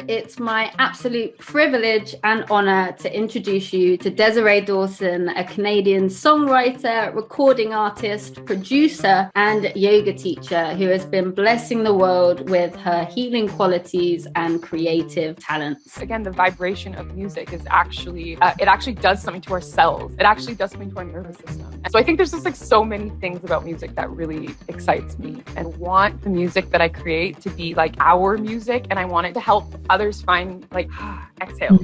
it's my absolute privilege and honor to introduce you to Desirée Dawson, a Canadian songwriter, recording artist, producer, and yoga teacher who has been blessing the world with her healing qualities and creative talents. Again, the vibration of music is actually, it actually does something to our cells. It actually does something to our nervous system. And so I think there's just like so many things about music that really excites me, and want the music that I create to be like our music, and I want it to help others find like exhales.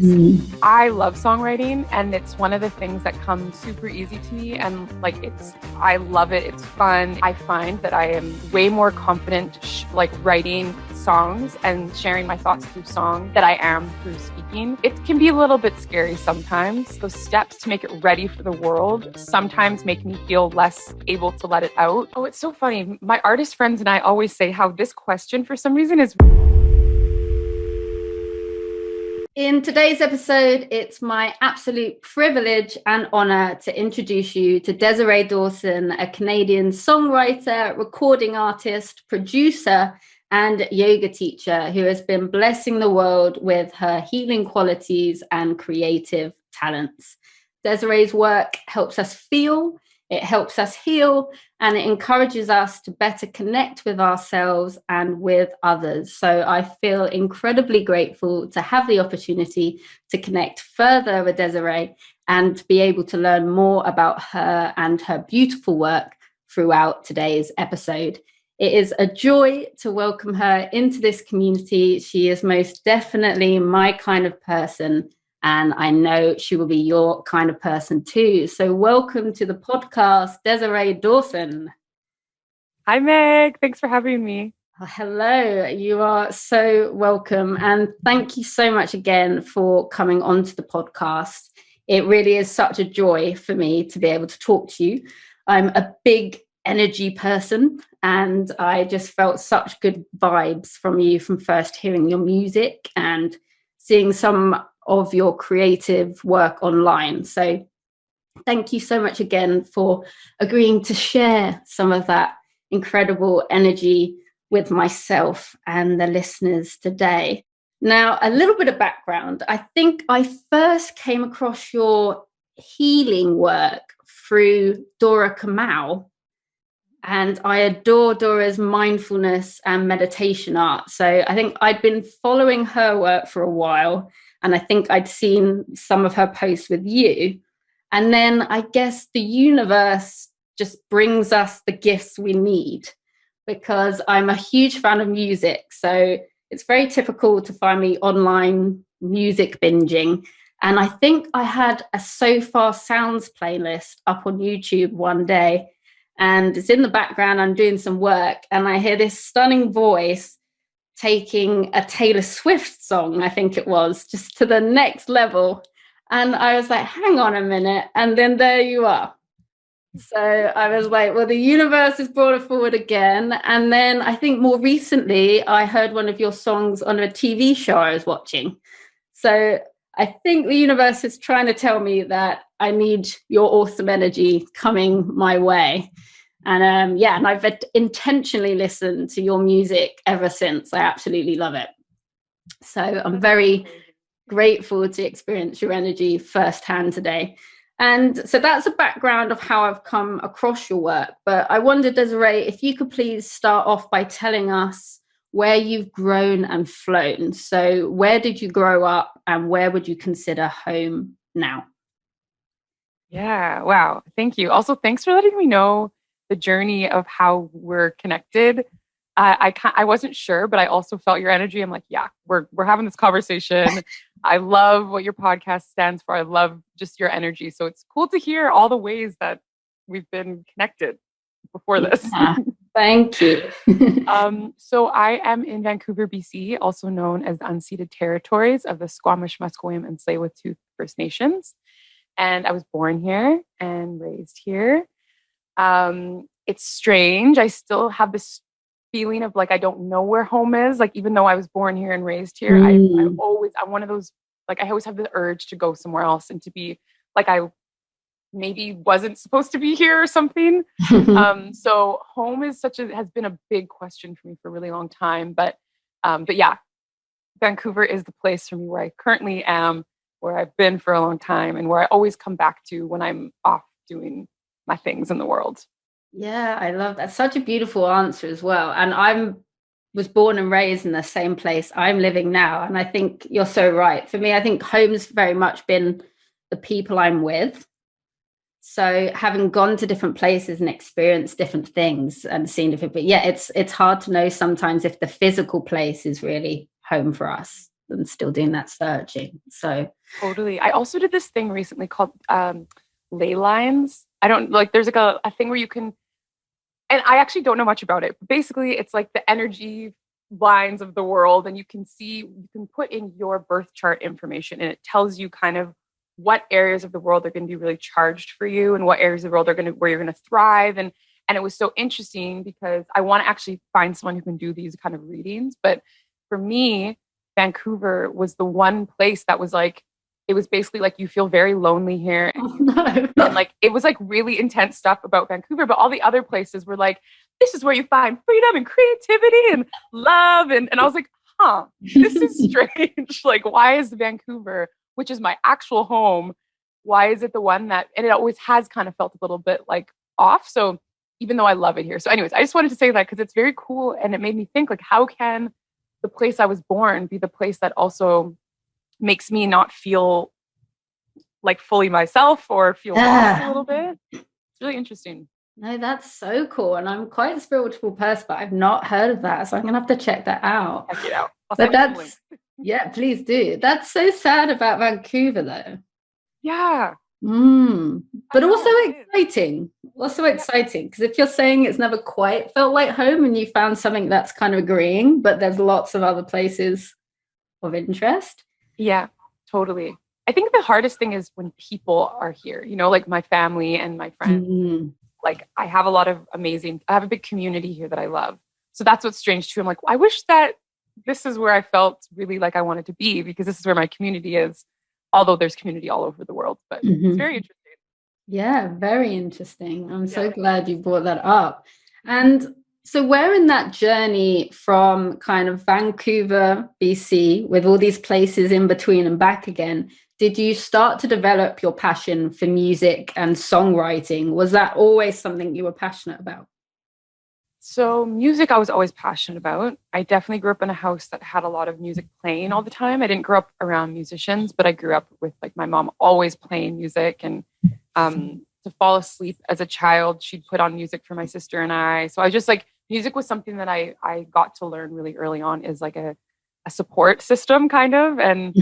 I love songwriting, and it's one of the things that comes super easy to me, and like I love it. It's fun. I find that I am way more confident like writing songs and sharing my thoughts through song that I am through speaking. It can be a little bit scary sometimes. Those steps to make it ready for the world sometimes make me feel less able to let it out. Oh, it's so funny. My artist friends and I always say how this question for some reason is... In today's episode, it's my absolute privilege and honor to introduce you to Desirée Dawson, a Canadian songwriter, recording artist, producer, and yoga teacher who has been blessing the world with her healing qualities and creative talents. Desiree's work helps us feel, it helps us heal, and it encourages us to better connect with ourselves and with others. So I feel incredibly grateful to have the opportunity to connect further with Desiree and to be able to learn more about her and her beautiful work throughout today's episode. It is a joy to welcome her into this community. She is most definitely my kind of person, and I know she will be your kind of person too. So welcome to the podcast, Desirée Dawson. Hi, Meg. Thanks for having me. Hello, you are so welcome. And thank you so much again for coming onto the podcast. It really is such a joy for me to be able to talk to you. I'm a big energy person, and I just felt such good vibes from you from first hearing your music and seeing some of your creative work online. So thank you so much again for agreeing to share some of that incredible energy with myself and the listeners today. Now, a little bit of background. I think I first came across your healing work through Dora Kamau, and I adore Dora's mindfulness and meditation art. So I think I'd been following her work for a while, and I think I'd seen some of her posts with you. And then I guess the universe just brings us the gifts we need, because I'm a huge fan of music. So it's very typical to find me online music binging. And I think I had a So Far Sounds playlist up on YouTube one day, and it's in the background. I'm doing some work, and I hear this stunning voice taking a Taylor Swift song, I think it was, just to the next level. And I was like, hang on a minute. And then there you are. So I was like, well, the universe has brought it forward again. And then I think more recently, I heard one of your songs on a TV show I was watching. So I think the universe is trying to tell me that I need your awesome energy coming my way. And and I've intentionally listened to your music ever since. I absolutely love it. So I'm very grateful to experience your energy firsthand today. And so that's a background of how I've come across your work. But I wondered, Desiree, if you could please start off by telling us where you've grown and flown. So where did you grow up, and where would you consider home now? Yeah, wow. Thank you. Also, thanks for letting me know the journey of how we're connected. I wasn't sure, but I also felt your energy. I'm like, yeah, we're having this conversation. I love what your podcast stands for. I love just your energy. So it's cool to hear all the ways that we've been connected before this. Yeah, thank you. So I am in Vancouver, BC, also known as the unceded territories of the Squamish, Musqueam, and Tsleil-Waututh First Nations. And I was born here and raised here. It's strange. I still have this feeling of like, I don't know where home is. Like, even though I was born here and raised here, I'm one of those, like, I always have the urge to go somewhere else and to be like, I maybe wasn't supposed to be here or something. So home is has been a big question for me for a really long time. But yeah, Vancouver is the place for me where I currently am, where I've been for a long time, and where I always come back to when I'm off doing my things in the world. Yeah, I love that. Such a beautiful answer as well. And was born and raised in the same place I'm living now. And I think you're so right. For me, I think home's very much been the people I'm with. So having gone to different places and experienced different things and seen different, but yeah, it's hard to know sometimes if the physical place is really home for us and still doing that searching. So totally. I also did this thing recently called ley lines. I don't like, there's like a thing where you can, and I actually don't know much about it, but basically it's like the energy lines of the world, and you can put in your birth chart information, and it tells you kind of what areas of the world are going to be really charged for you and what areas of the world where you're going to thrive. And it was so interesting because I want to actually find someone who can do these kind of readings. But for me, Vancouver was the one place that was like, it was basically like, you feel very lonely here. And like, it was like really intense stuff about Vancouver, but all the other places were like, this is where you find freedom and creativity and love. And I was like, this is strange. Like, why is Vancouver, which is my actual home, why is it the one that, and it always has kind of felt a little bit like off. So even though I love it here. So anyways, I just wanted to say that because it's very cool. And it made me think, like, how can the place I was born be the place that also makes me not feel like fully myself or feel lost a little bit? It's really interesting. No, that's so cool. And I'm quite a spiritual person, but I've not heard of that. So I'm going to have to check that out. Check it out. But that's, yeah, please do. That's so sad about Vancouver, though. Yeah. But also exciting. Also exciting. Because if you're saying it's never quite felt like home and you found something that's kind of agreeing, but there's lots of other places of interest. Yeah, totally. I think the hardest thing is when people are here, you know, like my family and my friends. Like I have a big community here that I love. So that's what's strange too. I'm like, I wish that this is where I felt really like I wanted to be, because this is where my community is, although there's community all over the world, but it's very interesting. Yeah, very interesting. I'm so glad you brought that up. And so where in that journey from kind of Vancouver, BC, with all these places in between and back again, did you start to develop your passion for music and songwriting? Was that always something you were passionate about? So music, I was always passionate about. I definitely grew up in a house that had a lot of music playing all the time. I didn't grow up around musicians, but I grew up with like my mom always playing music. And to fall asleep as a child, she'd put on music for my sister and I. So I just like, music was something that I got to learn really early on is like a support system kind of. And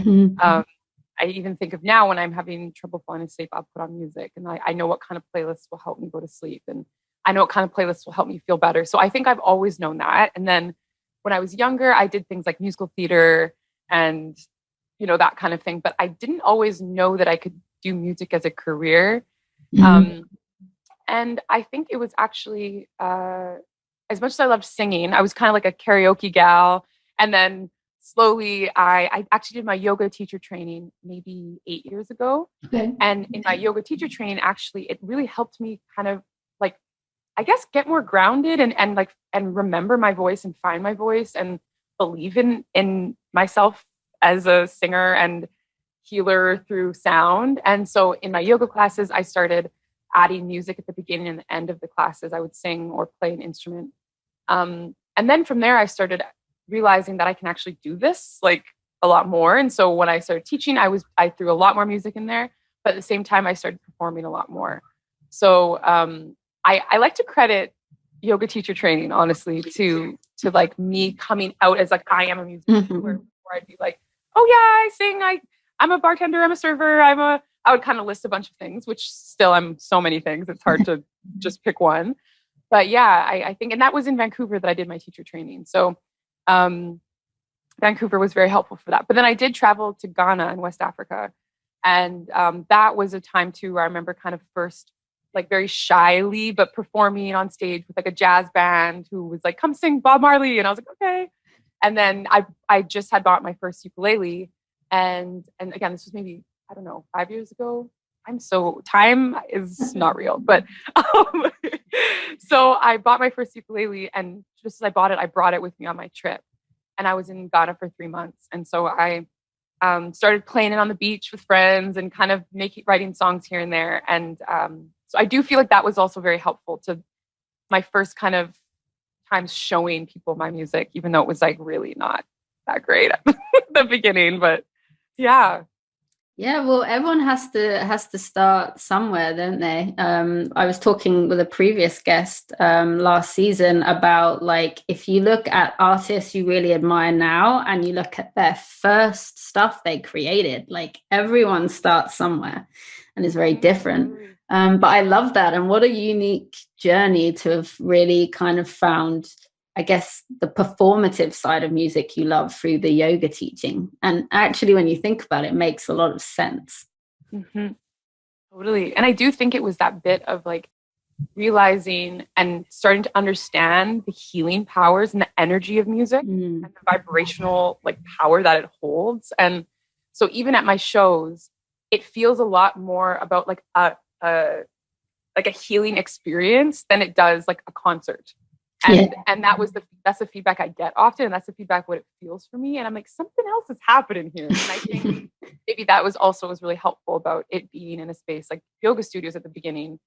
I even think of now when I'm having trouble falling asleep, I'll put on music, and I know what kind of playlists will help me go to sleep. And I know what kind of playlists will help me feel better. So I think I've always known that. And then when I was younger, I did things like musical theater and, you know, that kind of thing. But I didn't always know that I could do music as a career. And I think it was actually, as much as I loved singing, I was kind of like a karaoke gal. And then slowly, I actually did my yoga teacher training maybe 8 years ago. Okay. And in my yoga teacher training, actually, it really helped me kind of like, I guess, get more grounded and remember my voice and find my voice and believe in myself as a singer and healer through sound. And so in my yoga classes, I started adding music at the beginning and the end of the classes. I would sing or play an instrument. And then from there, I started realizing that I can actually do this like a lot more. And so when I started teaching, I threw a lot more music in there, but at the same time, I started performing a lot more. So I like to credit yoga teacher training, honestly, to like me coming out as like, I am a musician, where I'd be like, oh yeah, I sing, I'm a bartender, I'm a server, I would kind of list a bunch of things, which still I'm so many things. It's hard to just pick one. But yeah, I think, and that was in Vancouver that I did my teacher training. So Vancouver was very helpful for that. But then I did travel to Ghana in West Africa. And that was a time too where I remember kind of first, like very shyly, but performing on stage with like a jazz band who was like, come sing Bob Marley. And I was like, okay. And then I just had bought my first ukulele. And again, this was maybe, I don't know, 5 years ago. Time is not real, but so I bought my first ukulele, and just as I bought it, I brought it with me on my trip. and I was in Ghana for 3 months. And so I started playing it on the beach with friends and kind of writing songs here and there. And so I do feel like that was also very helpful to my first kind of times showing people my music, even though it was like really not that great at the beginning. But yeah. Yeah, well, everyone has to start somewhere, don't they? I was talking with a previous guest last season about, like, if you look at artists you really admire now and you look at their first stuff they created, like, everyone starts somewhere and is very different. But I love that. And what a unique journey to have really kind of found, I guess, the performative side of music you love through the yoga teaching. And actually, when you think about it, it makes a lot of sense. Mm-hmm. Totally. And I do think it was that bit of like realizing and starting to understand the healing powers and the energy of music and the vibrational like power that it holds. And so even at my shows, it feels a lot more about like a healing experience than it does like a concert. And that's the feedback I get often. And that's the feedback what it feels for me. And I'm like, something else is happening here. And I think maybe that was really helpful about it being in a space like yoga studios at the beginning.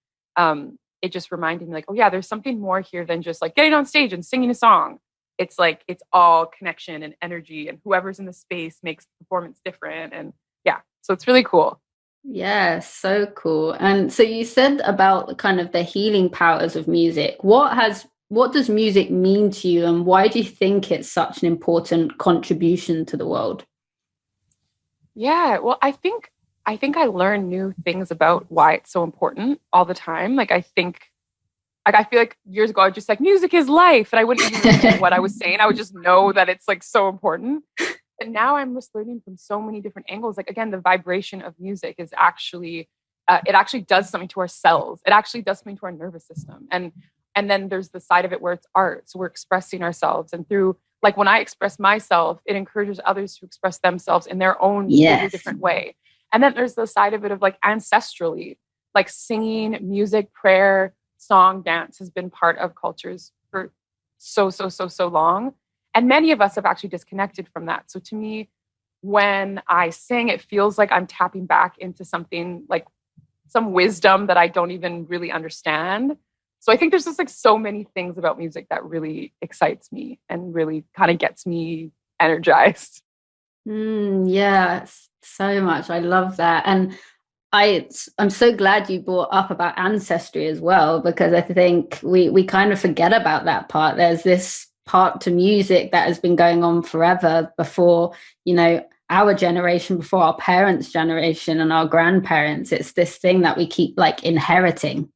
It just reminded me like, oh yeah, there's something more here than just like getting on stage and singing a song. It's like, it's all connection and energy, and whoever's in the space makes the performance different. And yeah, so it's really cool. Yeah, so cool. And so you said about kind of the healing powers of music. What does music mean to you, and why do you think it's such an important contribution to the world? Yeah, well, I think I learn new things about why it's so important all the time. I feel like years ago I was just like, music is life, and I wouldn't even know what I was saying. I would just know that it's like so important. And now I'm just learning from so many different angles. Like, again, the vibration of music is actually, it actually does something to our cells. It actually does something to our nervous system. And then there's the side of it where it's art. So we're expressing ourselves. And through, like, when I express myself, it encourages others to express themselves in their own totally different way. And then there's the side of it of like ancestrally, like singing, music, prayer, song, dance has been part of cultures for so long. And many of us have actually disconnected from that. So to me, when I sing, it feels like I'm tapping back into something, like some wisdom that I don't even really understand. So I think there's just like so many things about music that really excites me and really kind of gets me energized. Yeah, so much. I love that. And I'm so glad you brought up about ancestry as well, because I think we kind of forget about that part. There's this part to music that has been going on forever before, our generation, before our parents' generation and our grandparents. It's this thing that we keep like inheriting,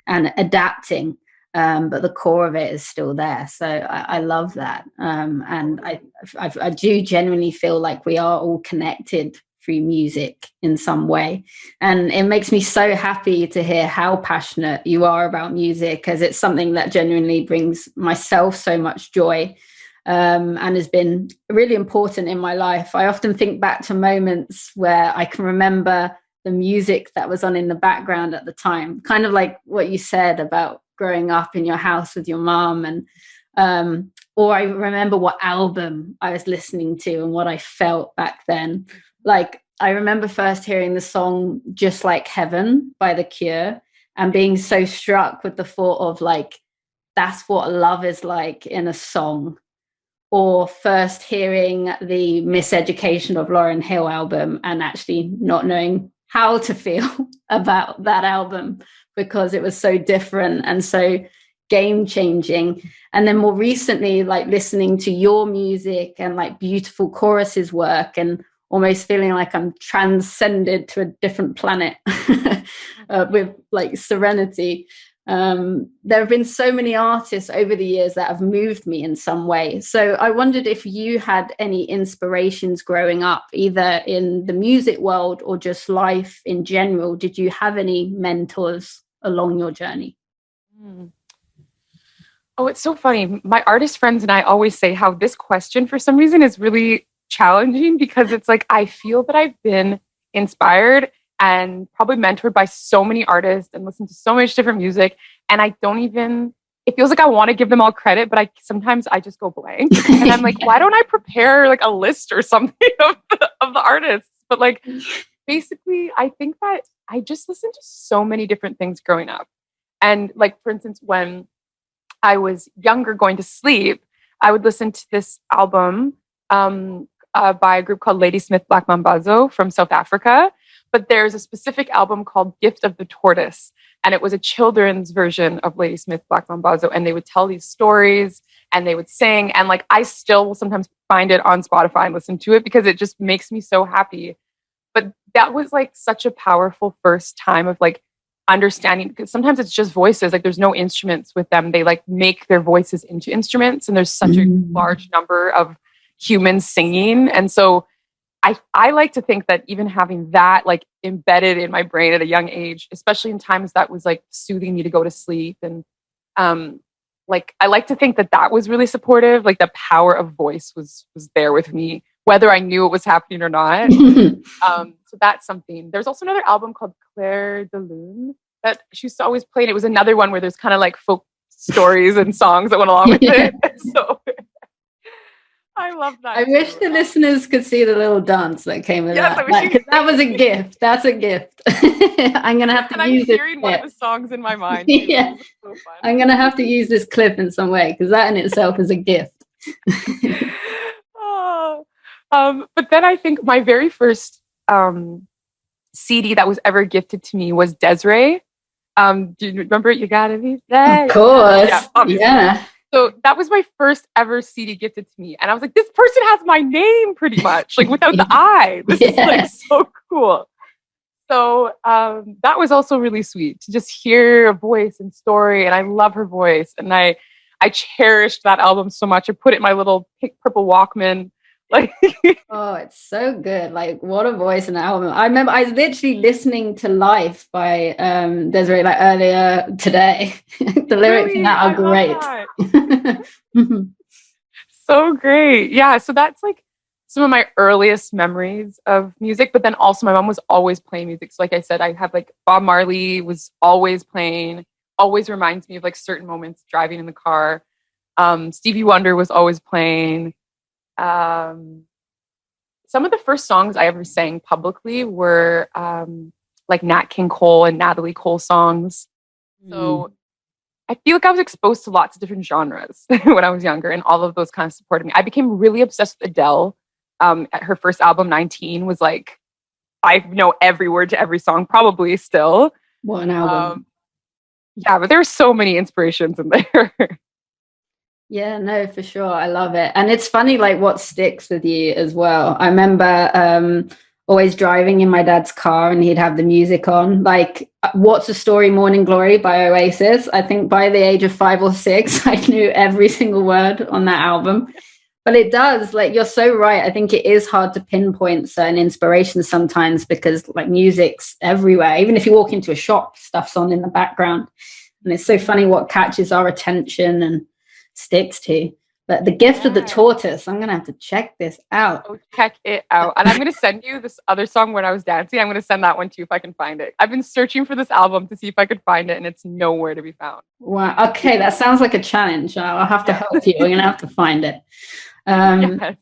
and adapting. But the core of it is still there. So I love that. And I do genuinely feel like we are all connected through music in some way. And it makes me so happy to hear how passionate you are about music, because it's something that genuinely brings myself so much joy, and has been really important in my life. I often think back to moments where I can remember the music that was on in the background at the time, kind of like what you said about growing up in your house with your mom, and or I remember what album I was listening to and what I felt back then. Like, I remember first hearing the song Just Like Heaven by The Cure and being so struck with the thought of like, that's what love is like in a song. Or first hearing the Miseducation of Lauryn Hill album and actually not knowing how to feel about that album because it was so different and so game changing. And then more recently, like listening to your music and like beautiful choruses work and almost feeling like I'm transcended to a different planet with like serenity. There have been so many artists over the years that have moved me in some way. So I wondered if you had any inspirations growing up, either in the music world or just life in general. Did you have any mentors along your journey? Oh, it's so funny. My artist friends and I always say how this question for some reason is really challenging, because it's like, I feel that I've been inspired and probably mentored by so many artists and listened to so much different music. And I don't even it feels like I want to give them all credit, but sometimes I just go blank. And I'm like, why don't I prepare like a list or something of the artists? But like, basically, I think that I just listened to so many different things growing up. And like, for instance, when I was younger going to sleep, I would listen to this album by a group called Ladysmith Black Mambazo from South Africa. But there's a specific album called Gift of the Tortoise. And it was a children's version of Ladysmith Black Mambazo. And they would tell these stories and they would sing. And like, I still will sometimes find it on Spotify and listen to it because it just makes me so happy. But that was like such a powerful first time of like understanding, because sometimes it's just voices. Like there's no instruments with them. They like make their voices into instruments. And there's such a large number of humans singing. And so I like to think that even having that like embedded in my brain at a young age, especially in times that was like soothing me to go to sleep. And like, I like to think that that was really supportive. Like the power of voice was there with me, whether I knew it was happening or not. So that's something. There's also another album called Claire de Lune that she used to always play. And it was another one where there's kind of like folk stories and songs that went along with it. So I love that. I wish the listeners could see the little dance that came with that. Like, that was a gift. That's a gift. I'm going to have to use it. I'm hearing one of the songs in my mind. Yeah. So I'm going to have to use this clip in some way because that in itself is a gift. But then I think my very first CD that was ever gifted to me was Desiree. Do you remember You Gotta Be There? Of course. Yeah. So that was my first ever CD gifted to me. And I was like, this person has my name pretty much, like without the I. This is like so cool. So that was also really sweet to just hear a voice and story. And I love her voice. And I cherished that album so much. I put it in my little pink purple Walkman. Like, oh, it's so good. Like, what a voice in the album. I remember I was literally listening to Life by Desiree like earlier today. The lyrics in that are great. So great. Yeah. So that's like some of my earliest memories of music. But then also my mom was always playing music. So like I said, I have like Bob Marley was always playing, always reminds me of like certain moments driving in the car. Stevie Wonder was always playing. Some of the first songs I ever sang publicly were like Nat King Cole and Natalie Cole songs. So I feel like I was exposed to lots of different genres when I was younger, and all of those kind of supported me. I became really obsessed with Adele. At her first album, 19, was like, I know every word to every song, probably still. What an album. Yeah, but there's so many inspirations in there. Yeah, no, for sure. I love it. And it's funny, like what sticks with you as well. I remember always driving in my dad's car and he'd have the music on. Like, What's the Story, Morning Glory by Oasis. I think by the age of 5 or 6, I knew every single word on that album. But it does, like, you're so right. I think it is hard to pinpoint certain inspirations sometimes because like music's everywhere. Even if you walk into a shop, stuff's on in the background. And it's so funny what catches our attention and sticks to. But the Gift of the Tortoise, I'm gonna have to check this out. Oh, check it out. And I'm gonna send you this other song when I was dancing. I'm gonna send that one too if I can find it. I've been searching for this album to see if I could find it, and it's nowhere to be found. Wow. Okay, that sounds like a challenge. I'll have to help you. We're gonna have to find it. Yes.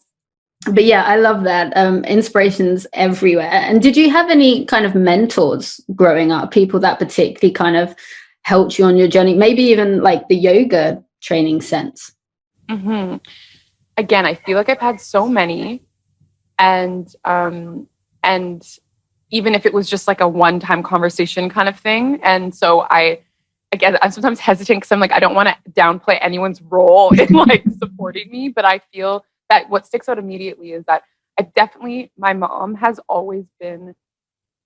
But yeah, I love that. Inspirations everywhere. And did you have any kind of mentors growing up? People that particularly kind of helped you on your journey? Maybe even like the yoga training sense. Mm-hmm. Again, I feel like I've had so many, and even if it was just like a one-time conversation kind of thing. And so I'm sometimes hesitant because I'm like, I don't want to downplay anyone's role in like supporting me, but I feel that what sticks out immediately is that my mom has always been,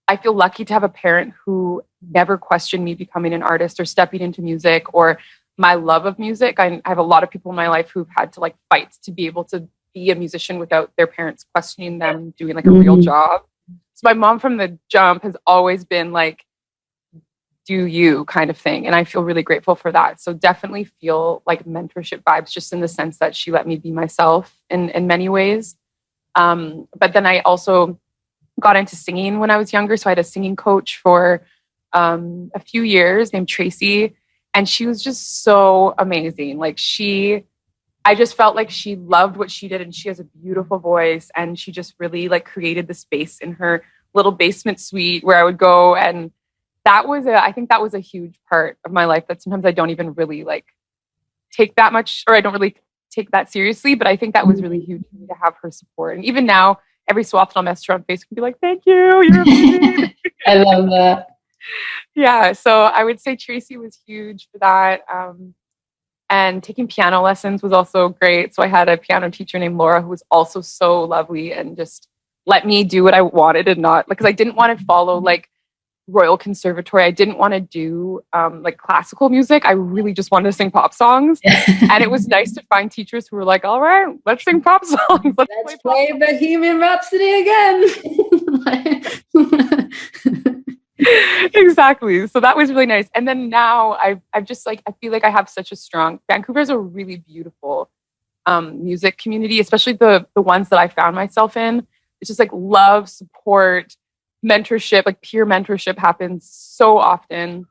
I feel lucky to have a parent who never questioned me becoming an artist or stepping into music or my love of music. I have a lot of people in my life who've had to like fight to be able to be a musician without their parents questioning them doing like a real job. So my mom from the jump has always been like, do you kind of thing. And I feel really grateful for that. So definitely feel like mentorship vibes, just in the sense that she let me be myself in many ways. But then I also got into singing when I was younger. So I had a singing coach for a few years named Tracy. And she was just so amazing. Like I just felt like she loved what she did, and she has a beautiful voice, and she just really like created the space in her little basement suite where I would go. And I think that was a huge part of my life that sometimes I don't even really like take that much, or I don't really take that seriously. But I think that was really huge for me to have her support. And even now, every so often I'll message her on Facebook and be like, thank you, you're amazing. I love that. Yeah. So I would say Tracy was huge for that. And taking piano lessons was also great. So I had a piano teacher named Laura who was also so lovely and just let me do what I wanted and not, because I didn't want to follow like Royal Conservatory. I didn't want to do like classical music. I really just wanted to sing pop songs. And it was nice to find teachers who were like, all right, let's sing pop songs. Let's play Bohemian Rhapsody again. Exactly. So that was really nice. And then now I've just like, I feel like I have such a strong, Vancouver is a really beautiful music community, especially the ones that I found myself in. It's just like love, support, mentorship, like peer mentorship happens so often.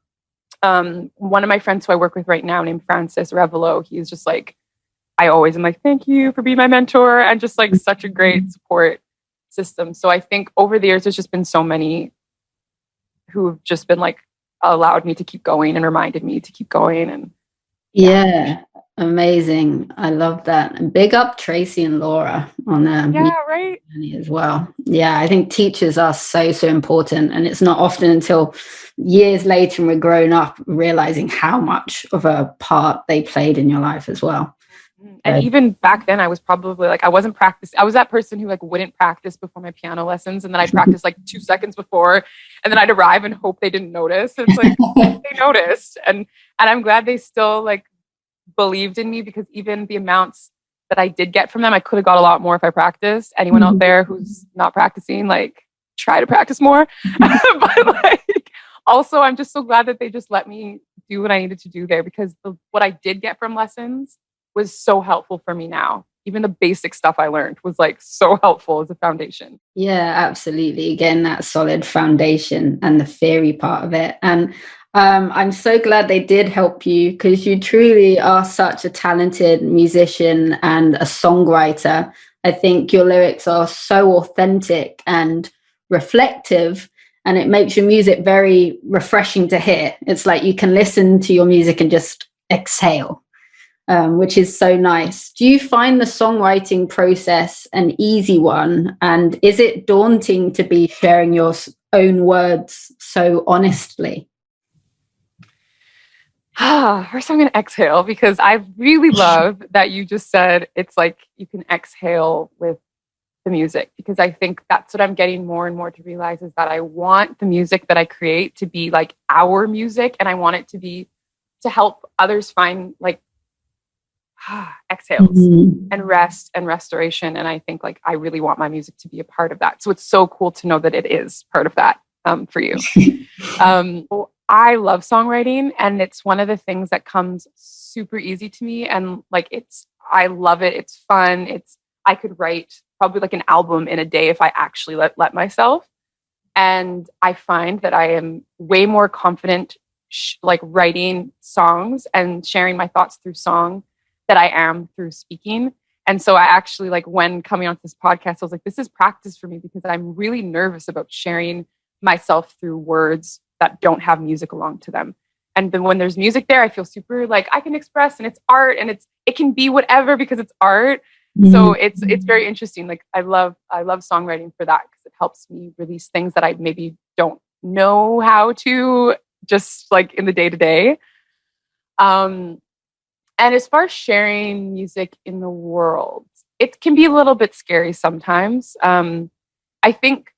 One of my friends who I work with right now named Francis Revelo, he's just like, I always am like, thank you for being my mentor, and just like such a great support system. So I think over the years, there's just been so many who've just been like allowed me to keep going and reminded me to keep going. And yeah, amazing. I love that. And big up Tracy and Laura on right as well. Yeah, I think teachers are so important, and it's not often until years later and we're grown up realizing how much of a part they played in your life as well. And even back then, I was probably like, I wasn't practicing. I was that person who like wouldn't practice before my piano lessons. And then I'd practice like 2 seconds before, and then I'd arrive and hope they didn't notice. It's like, they noticed. And I'm glad they still like believed in me, because even the amounts that I did get from them, I could have got a lot more if I practiced. Anyone out there who's not practicing, like try to practice more. But like, also, I'm just so glad that they just let me do what I needed to do there, because what I did get from lessons was so helpful for me now. Even the basic stuff I learned was like so helpful as a foundation. Yeah, absolutely. Again, that solid foundation and the theory part of it. And I'm so glad they did help you, because you truly are such a talented musician and a songwriter. I think your lyrics are so authentic and reflective, and it makes your music very refreshing to hear. It's like you can listen to your music and just exhale. Which is so nice. Do you find the songwriting process an easy one? And is it daunting to be sharing your own words so honestly? First, I'm going to exhale, because I really love that you just said it's like you can exhale with the music, because I think that's what I'm getting more and more to realize, is that I want the music that I create to be like our music, and I want it to be to help others find like exhales and rest and restoration. And I think like I really want my music to be a part of that. So it's so cool to know that it is part of that for you. I love songwriting, and it's one of the things that comes super easy to me. And like I love it. It's fun. I could write probably like an album in a day if I actually let myself. And I find that I am way more confident like writing songs and sharing my thoughts through song that I am through speaking. And so I actually, like, when coming onto this podcast, I was like, this is practice for me, because I'm really nervous about sharing myself through words that don't have music along to them. And then when there's music there, I feel super like I can express, and it's art, and it can be whatever because it's art. So it's very interesting. Like I love songwriting for that, because it helps me release things that I maybe don't know how to, just like in the day to day. And as far as sharing music in the world, it can be a little bit scary sometimes. I think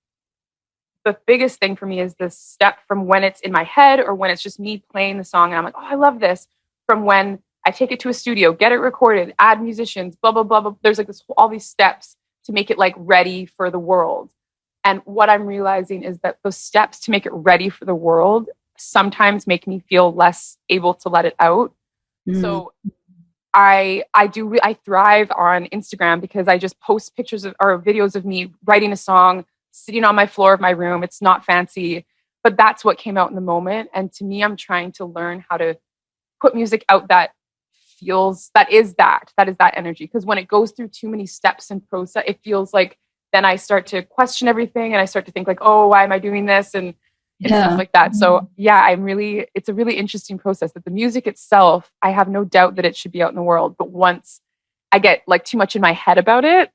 the biggest thing for me is the step from when it's in my head, or when it's just me playing the song and I'm like, oh, I love this, from when I take it to a studio, get it recorded, add musicians, blah, blah, blah, blah. There's like all these steps to make it like ready for the world. And what I'm realizing is that those steps to make it ready for the world sometimes make me feel less able to let it out. So I thrive on Instagram, because I just post pictures or videos of me writing a song, sitting on my floor of my room. It's not fancy, but that's what came out in the moment. And to me, I'm trying to learn how to put music out that is that energy. Because when it goes through too many steps and process, it feels like then I start to question everything and I start to think like, oh, why am I doing this? And stuff like that. So yeah, it's a really interesting process that the music itself, I have no doubt that it should be out in the world. But once I get like too much in my head about it,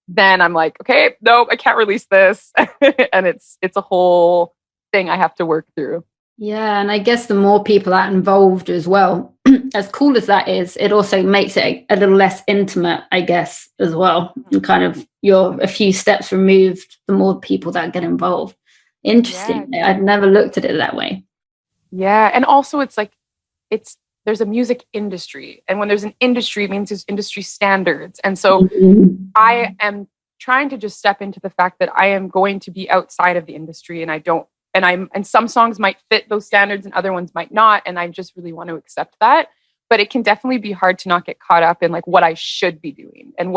then I'm like, okay, nope, I can't release this. And it's a whole thing I have to work through. Yeah, and I guess the more people are involved as well, as cool as that is, it also makes it a little less intimate, I guess, as well. And kind of you're a few steps removed, the more people that get involved. Interesting. Yeah. I'd never looked at it that way. Yeah, and also it's like there's a music industry, and when there's an industry, it means there's industry standards. And so I am trying to just step into the fact that I am going to be outside of the industry, and some songs might fit those standards and other ones might not. And I just really want to accept that. But it can definitely be hard to not get caught up in like what I should be doing and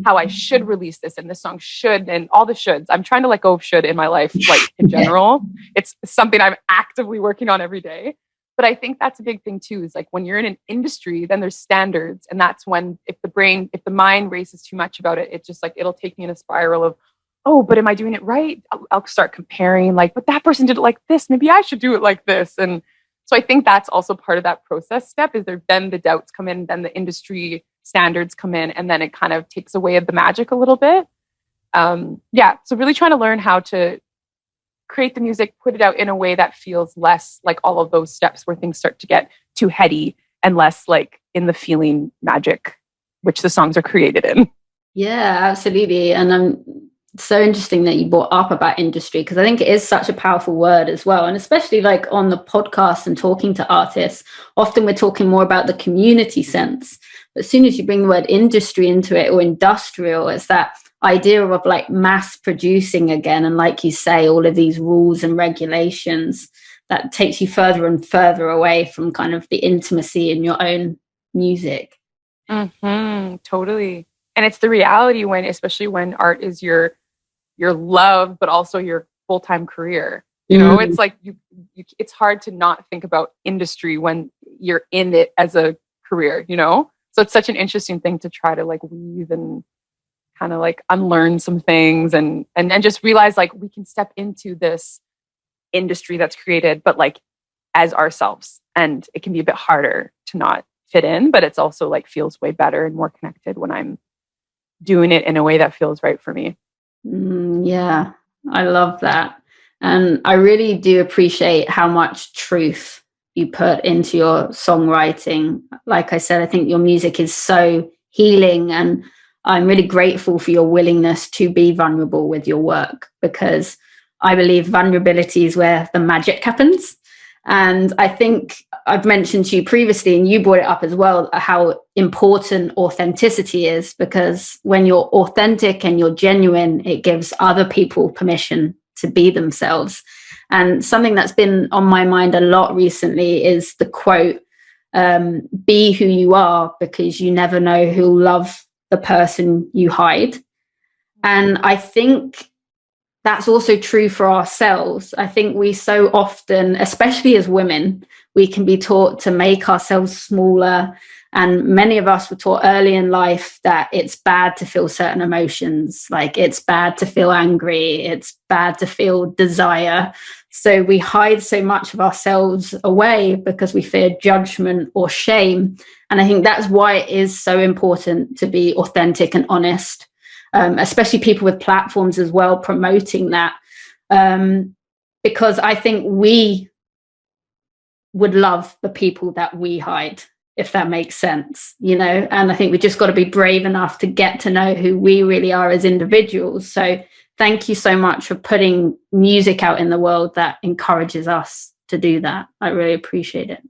how I should release this, and this song should, and all the shoulds. I'm trying to let go of should in my life, like in general. It's something I'm actively working on every day. But I think that's a big thing too, is like when you're in an industry, then there's standards. And that's when, if the mind races too much about it, it's just like, it'll take me in a spiral of, oh, but am I doing it right? I'll start comparing, like, but that person did it like this. Maybe I should do it like this. And so I think that's also part of that process step, is then the doubts come in, then the industry standards come in, and then it kind of takes away of the magic a little bit. So really trying to learn how to create the music, put it out in a way that feels less like all of those steps where things start to get too heady, and less like in the feeling magic, which the songs are created in. Yeah, absolutely. And it's so interesting that you brought up about industry, because I think it is such a powerful word as well. And especially like on the podcast and talking to artists, often we're talking more about the community sense. But as soon as you bring the word industry into it, or industrial, it's that idea of like mass producing again. And like you say, all of these rules and regulations that takes you further and further away from kind of the intimacy in your own music. Totally. And it's the reality especially when art is your love, but also your full-time career. You know, it's like it's hard to not think about industry when you're in it as a career, you know? So it's such an interesting thing to try to like weave and kind of like unlearn some things and just realize like we can step into this industry that's created, but like as ourselves. And it can be a bit harder to not fit in, but it's also like feels way better and more connected when I'm doing it in a way that feels right for me. Yeah, I love that. And I really do appreciate how much truth you put into your songwriting. Like I said, I think your music is so healing, and I'm really grateful for your willingness to be vulnerable with your work, because I believe vulnerability is where the magic happens. And I think I've mentioned to you previously, and you brought it up as well, how important authenticity is, because when you're authentic and you're genuine, it gives other people permission to be themselves. And something that's been on my mind a lot recently is the quote, be who you are, because you never know who'll love the person you hide. And I think that's also true for ourselves. I think we so often, especially as women, we can be taught to make ourselves smaller. And many of us were taught early in life that it's bad to feel certain emotions, like it's bad to feel angry, it's bad to feel desire. So we hide so much of ourselves away because we fear judgment or shame. And I think that's why it is so important to be authentic and honest. Especially people with platforms as well, promoting that, because I think we would love the people that we hide, if that makes sense, you know. And I think we just got to be brave enough to get to know who we really are as individuals. So thank you so much for putting music out in the world that encourages us to do that. I really appreciate it.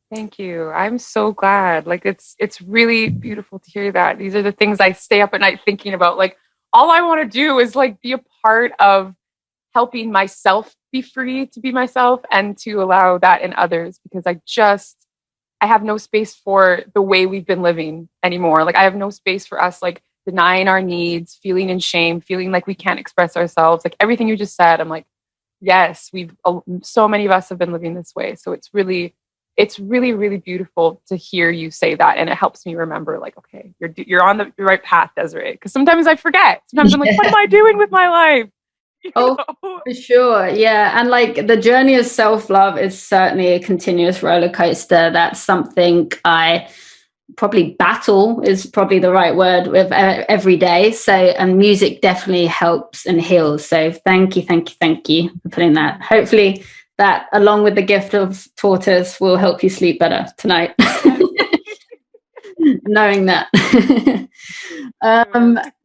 Thank you. I'm so glad. Like it's really beautiful to hear that. These are the things I stay up at night thinking about. Like all I want to do is like be a part of helping myself be free to be myself and to allow that in others, because I have no space for the way we've been living anymore. Like I have no space for us like denying our needs, feeling in shame, feeling like we can't express ourselves. Like everything you just said, I'm like, yes, so many of us have been living this way. So it's it's really, really beautiful to hear you say that. And it helps me remember, like, okay, you're on the right path, Desiree. Because sometimes I forget. Sometimes I'm like, what am I doing with my life? For sure. Yeah. And like the journey of self-love is certainly a continuous roller coaster. That's something I probably battle is probably the right word with every day. So, and music definitely helps and heals. So thank you for putting that. Hopefully that, along with the gift of tortoise, will help you sleep better tonight. Knowing that.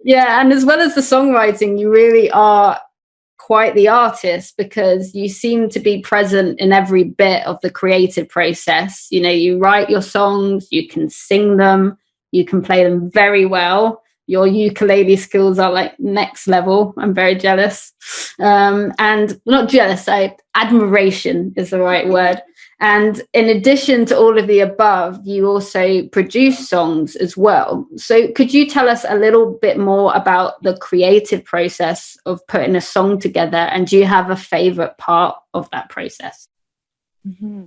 Yeah. And as well as the songwriting, you really are quite the artist, because you seem to be present in every bit of the creative process. You know, you write your songs, you can sing them, you can play them very well. Your ukulele skills are like next level. I'm very jealous. And not jealous, admiration is the right word. And in addition to all of the above, you also produce songs as well. So could you tell us a little bit more about the creative process of putting a song together? And do you have a favorite part of that process? Mm-hmm.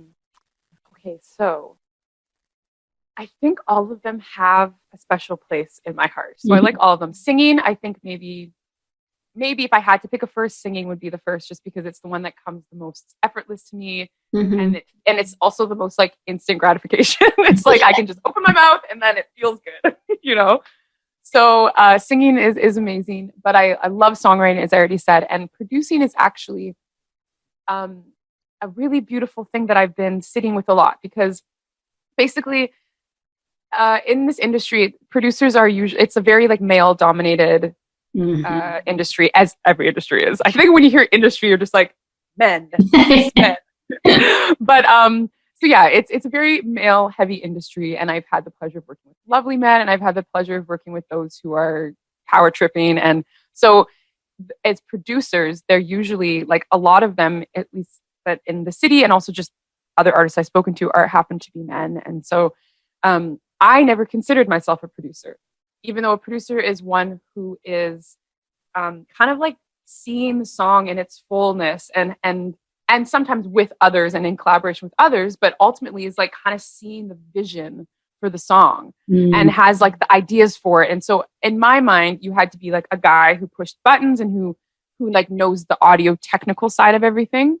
Okay, so I think all of them have a special place in my heart. So I like all of them. Singing, I think maybe if I had to pick a first, singing would be the first, just because it's the one that comes the most effortless to me. And it's also the most like instant gratification. It's like I can just open my mouth and then it feels good, you know? So singing is amazing, but I love songwriting, as I already said, and producing is actually a really beautiful thing that I've been sitting with a lot, because basically in this industry, producers are usually, it's a very like male dominated industry, as every industry is. I think when you hear industry, you're just like, men. Men. But so yeah, it's a very male heavy industry, and I've had the pleasure of working with lovely men, and I've had the pleasure of working with those who are power tripping. And so as producers, they're usually like, a lot of them, at least that in the city, and also just other artists I've spoken to, happen to be men. And so I never considered myself a producer, even though a producer is one who is kind of like seeing the song in its fullness, and sometimes with others and in collaboration with others, but ultimately is like kind of seeing the vision for the song and has like the ideas for it. And so in my mind, you had to be like a guy who pushed buttons and who like knows the audio technical side of everything.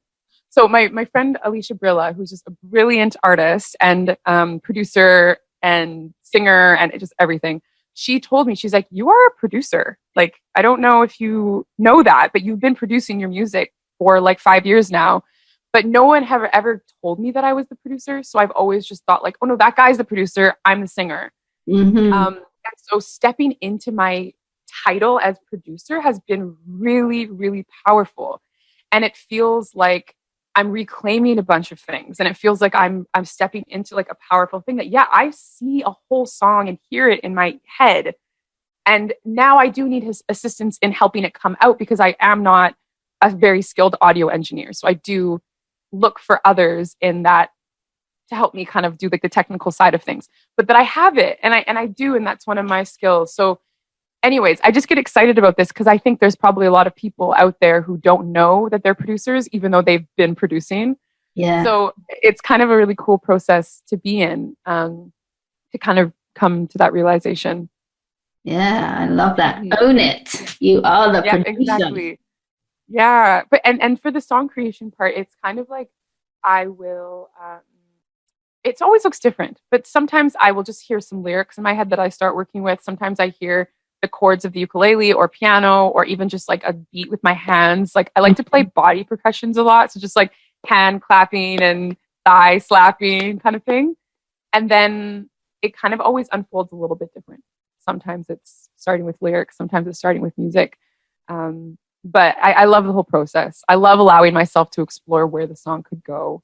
So my friend Alicia Brilla, who's just a brilliant artist and producer and singer and just everything, she told me, she's like, you are a producer. Like, I don't know if you know that, but you've been producing your music for like 5 years now, but no one have ever told me that I was the producer. So I've always just thought like, oh no, that guy's the producer, I'm the singer. And so stepping into my title as producer has been really, really powerful. And it feels like I'm reclaiming a bunch of things, and it feels like I'm stepping into like a powerful thing that, yeah, I see a whole song and hear it in my head. And now I do need his assistance in helping it come out, because I am not a very skilled audio engineer. So I do look for others in that to help me kind of do like the technical side of things, but that I have it and I do, and that's one of my skills. So anyways, I just get excited about this because I think there's probably a lot of people out there who don't know that they're producers, even though they've been producing. Yeah. So it's kind of a really cool process to be in, to kind of come to that realization. Yeah, I love that. Own it. You are the producer. Exactly. Yeah. But and for the song creation part, it's kind of like I will it always looks different, but sometimes I will just hear some lyrics in my head that I start working with. Sometimes I hear the chords of the ukulele or piano, or even just like a beat with my hands. Like I like to play body percussions a lot. So just like hand clapping and thigh slapping kind of thing. And then it kind of always unfolds a little bit different. Sometimes it's starting with lyrics. Sometimes it's starting with music. But I love the whole process. I love allowing myself to explore where the song could go.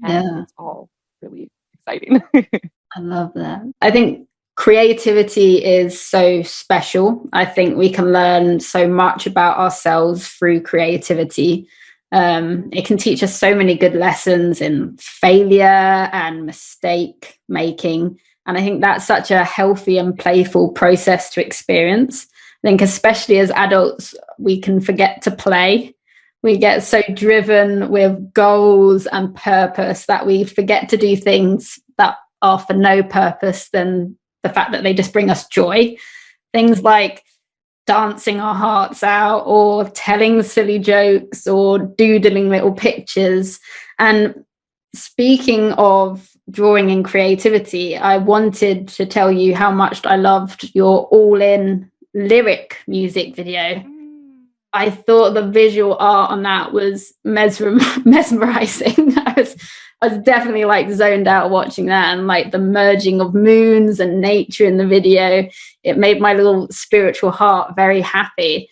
And it's all really exciting. I love that. I think creativity is so special. I think we can learn so much about ourselves through creativity. It can teach us so many good lessons in failure and mistake making. And I think that's such a healthy and playful process to experience. I think especially as adults, we can forget to play. We get so driven with goals and purpose that we forget to do things that are for no purpose than the fact that they just bring us joy. Things like dancing our hearts out, or telling silly jokes, or doodling little pictures. And speaking of drawing and creativity, I wanted to tell you how much I loved your all-in lyric music video. I thought the visual art on that was mesmerizing. I was definitely like zoned out watching that, and like the merging of moons and nature in the video. It made my little spiritual heart very happy.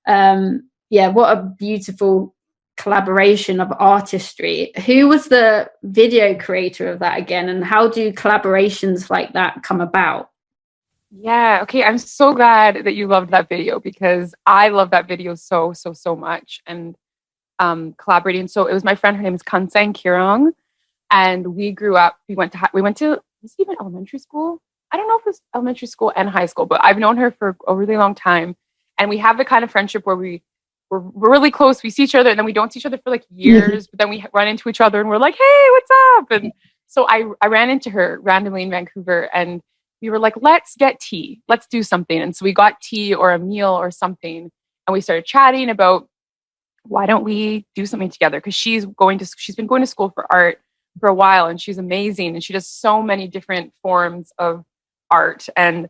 Yeah, what a beautiful collaboration of artistry. Who was the video creator of that again, and how do collaborations like that come about? Yeah. Okay. I'm so glad that you loved that video, because I love that video so much. And collaborating. So it was my friend, her name is Kansang Kirong. And we grew up, we went to, was it even elementary school? I don't know if it was elementary school and high school, but I've known her for a really long time. And we have the kind of friendship where we're really close. We see each other, and then we don't see each other for like years, but then we run into each other and we're like, hey, what's up? And so I ran into her randomly in Vancouver, and we were like, let's get tea. Let's do something. And so we got tea or a meal or something. And we started chatting about, why don't we do something together? Because she's been going to school for art for a while, and she's amazing. And she does so many different forms of art. And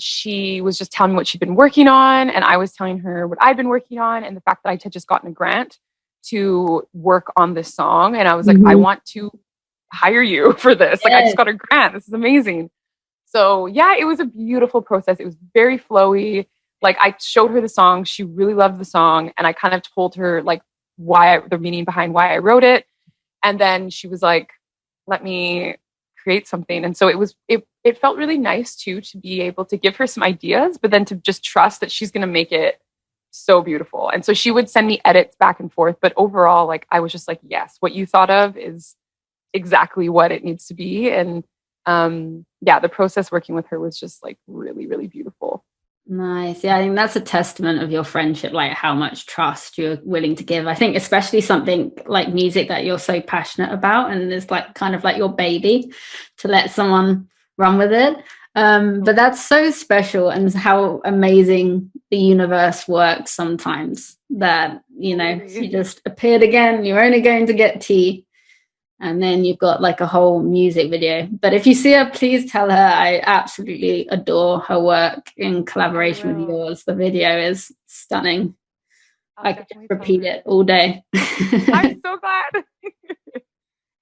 she was just telling me what she'd been working on. And I was telling her what I'd been working on, and the fact that I had just gotten a grant to work on this song. And I was like, I want to hire you for this. Like, I just got a grant. This is amazing. So yeah, it was a beautiful process. It was very flowy. Like, I showed her the song. She really loved the song. And I kind of told her like the meaning behind why I wrote it. And then she was like, let me create something. And so it felt really nice too, to be able to give her some ideas, but then to just trust that she's going to make it so beautiful. And so she would send me edits back and forth. But overall, like, I was just like, yes, what you thought of is exactly what it needs to be. And yeah, the process working with her was just like really, really beautiful. Nice. Yeah, I think that's a testament of your friendship, like how much trust you're willing to give. I think especially something like music that you're so passionate about, and is like kind of like your baby, to let someone run with it. But that's so special, and how amazing the universe works sometimes, that, you know, she just appeared again, you're only going to get tea, and then you've got like a whole music video. But if you see her, please tell her I absolutely adore her work in collaboration with yours. The video is stunning. I could just repeat it all day. I'm so glad.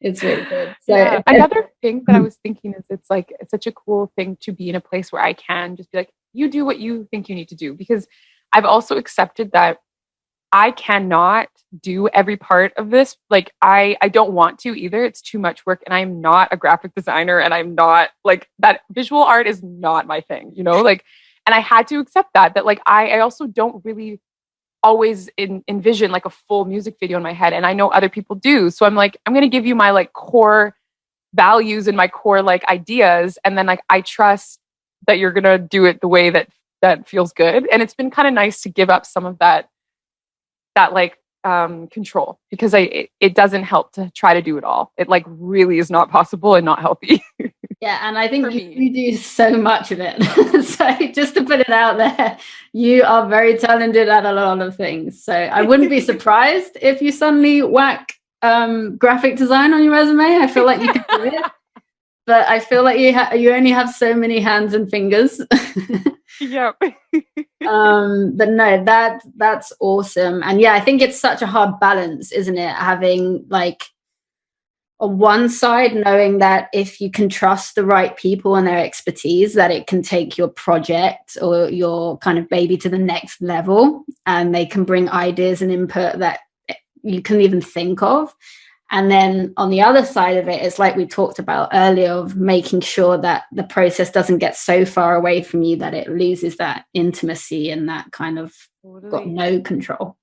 It's really good. So yeah. Another thing that I was thinking is, it's like, it's such a cool thing to be in a place where I can just be like, you do what you think you need to do. Because I've also accepted that I cannot do every part of this. Like, I don't want to either. It's too much work, and I'm not a graphic designer, and I'm not like that. Visual art is not my thing, you know, like, and I had to accept that like, I also don't really always envision like a full music video in my head. And I know other people do. So I'm like, I'm going to give you my like core values and my core like ideas. And then like, I trust that you're going to do it the way that feels good. And it's been kind of nice to give up some of that like control, because it doesn't help to try to do it all. It like really is not possible and not healthy. Yeah, and I think you do so much of it. So just to put it out there, you are very talented at a lot of things. So I wouldn't be surprised if you suddenly whack graphic design on your resume. I feel like you could do it, but I feel like you only have so many hands and fingers. Yep. But no, that's awesome. And yeah, I think it's such a hard balance, isn't it? Having like, on one side, knowing that if you can trust the right people and their expertise, that it can take your project or your kind of baby to the next level, and they can bring ideas and input that you can even think of. And then on the other side of it, it's like we talked about earlier, of making sure that the process doesn't get so far away from you that it loses that intimacy and that kind of got no control.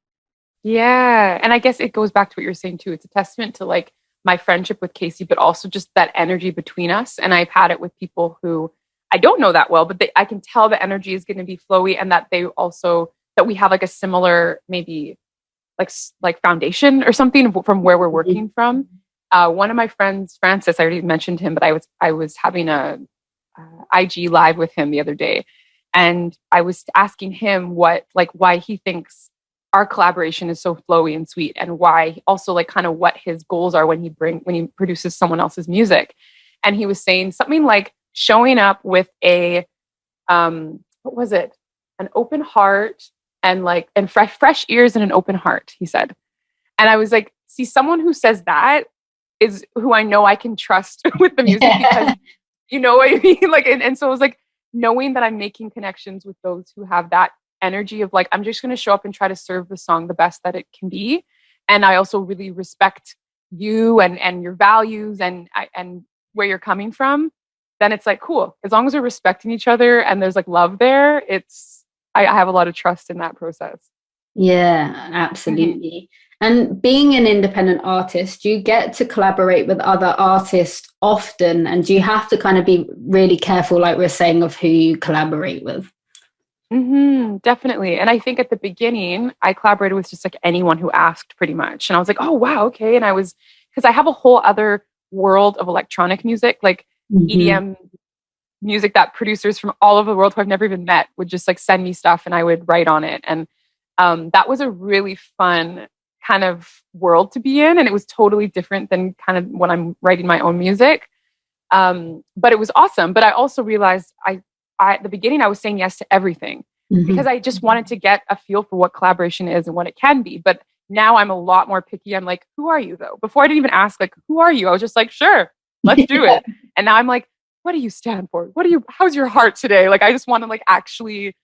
Yeah. And I guess it goes back to what you're saying too. It's a testament to like my friendship with Casey, but also just that energy between us. And I've had it with people who I don't know that well, but I can tell the energy is going to be flowy, and that that we have like a similar maybe like foundation or something from where we're working from. One of my friends, Francis, I already mentioned him, but I was having a IG live with him the other day, and I was asking him why he thinks our collaboration is so flowy and sweet, and why also like kind of what his goals are when he produces someone else's music. And he was saying something like showing up with a what was it? An open heart and fresh ears and an open heart, he said. And I was like, see, someone who says that is who I know I can trust with the music, because you know what I mean? Like, and so it was like knowing that I'm making connections with those who have that energy of like, I'm just going to show up and try to serve the song the best that it can be. And I also really respect you and your values and where you're coming from. Then it's like, cool. As long as we're respecting each other and there's like love there, I have a lot of trust in that process. Yeah, absolutely. And being an independent artist, do you get to collaborate with other artists often? And do you have to kind of be really careful, like we're saying, of who you collaborate with? Definitely. And I think at the beginning, I collaborated with just like anyone who asked pretty much. And I was like, oh, wow, okay. And because I have a whole other world of electronic music, like EDM music that producers from all over the world who I've never even met would just like send me stuff and I would write on it. And that was a really fun kind of world to be in. And it was totally different than kind of when I'm writing my own music. But it was awesome. But I also realized at the beginning, I was saying yes to everything because I just wanted to get a feel for what collaboration is and what it can be. But now I'm a lot more picky. I'm like, who are you though? Before I didn't even ask, like, who are you? I was just like, sure, let's do it. And now I'm like, what do you stand for? How's your heart today? Like, I just want to like actually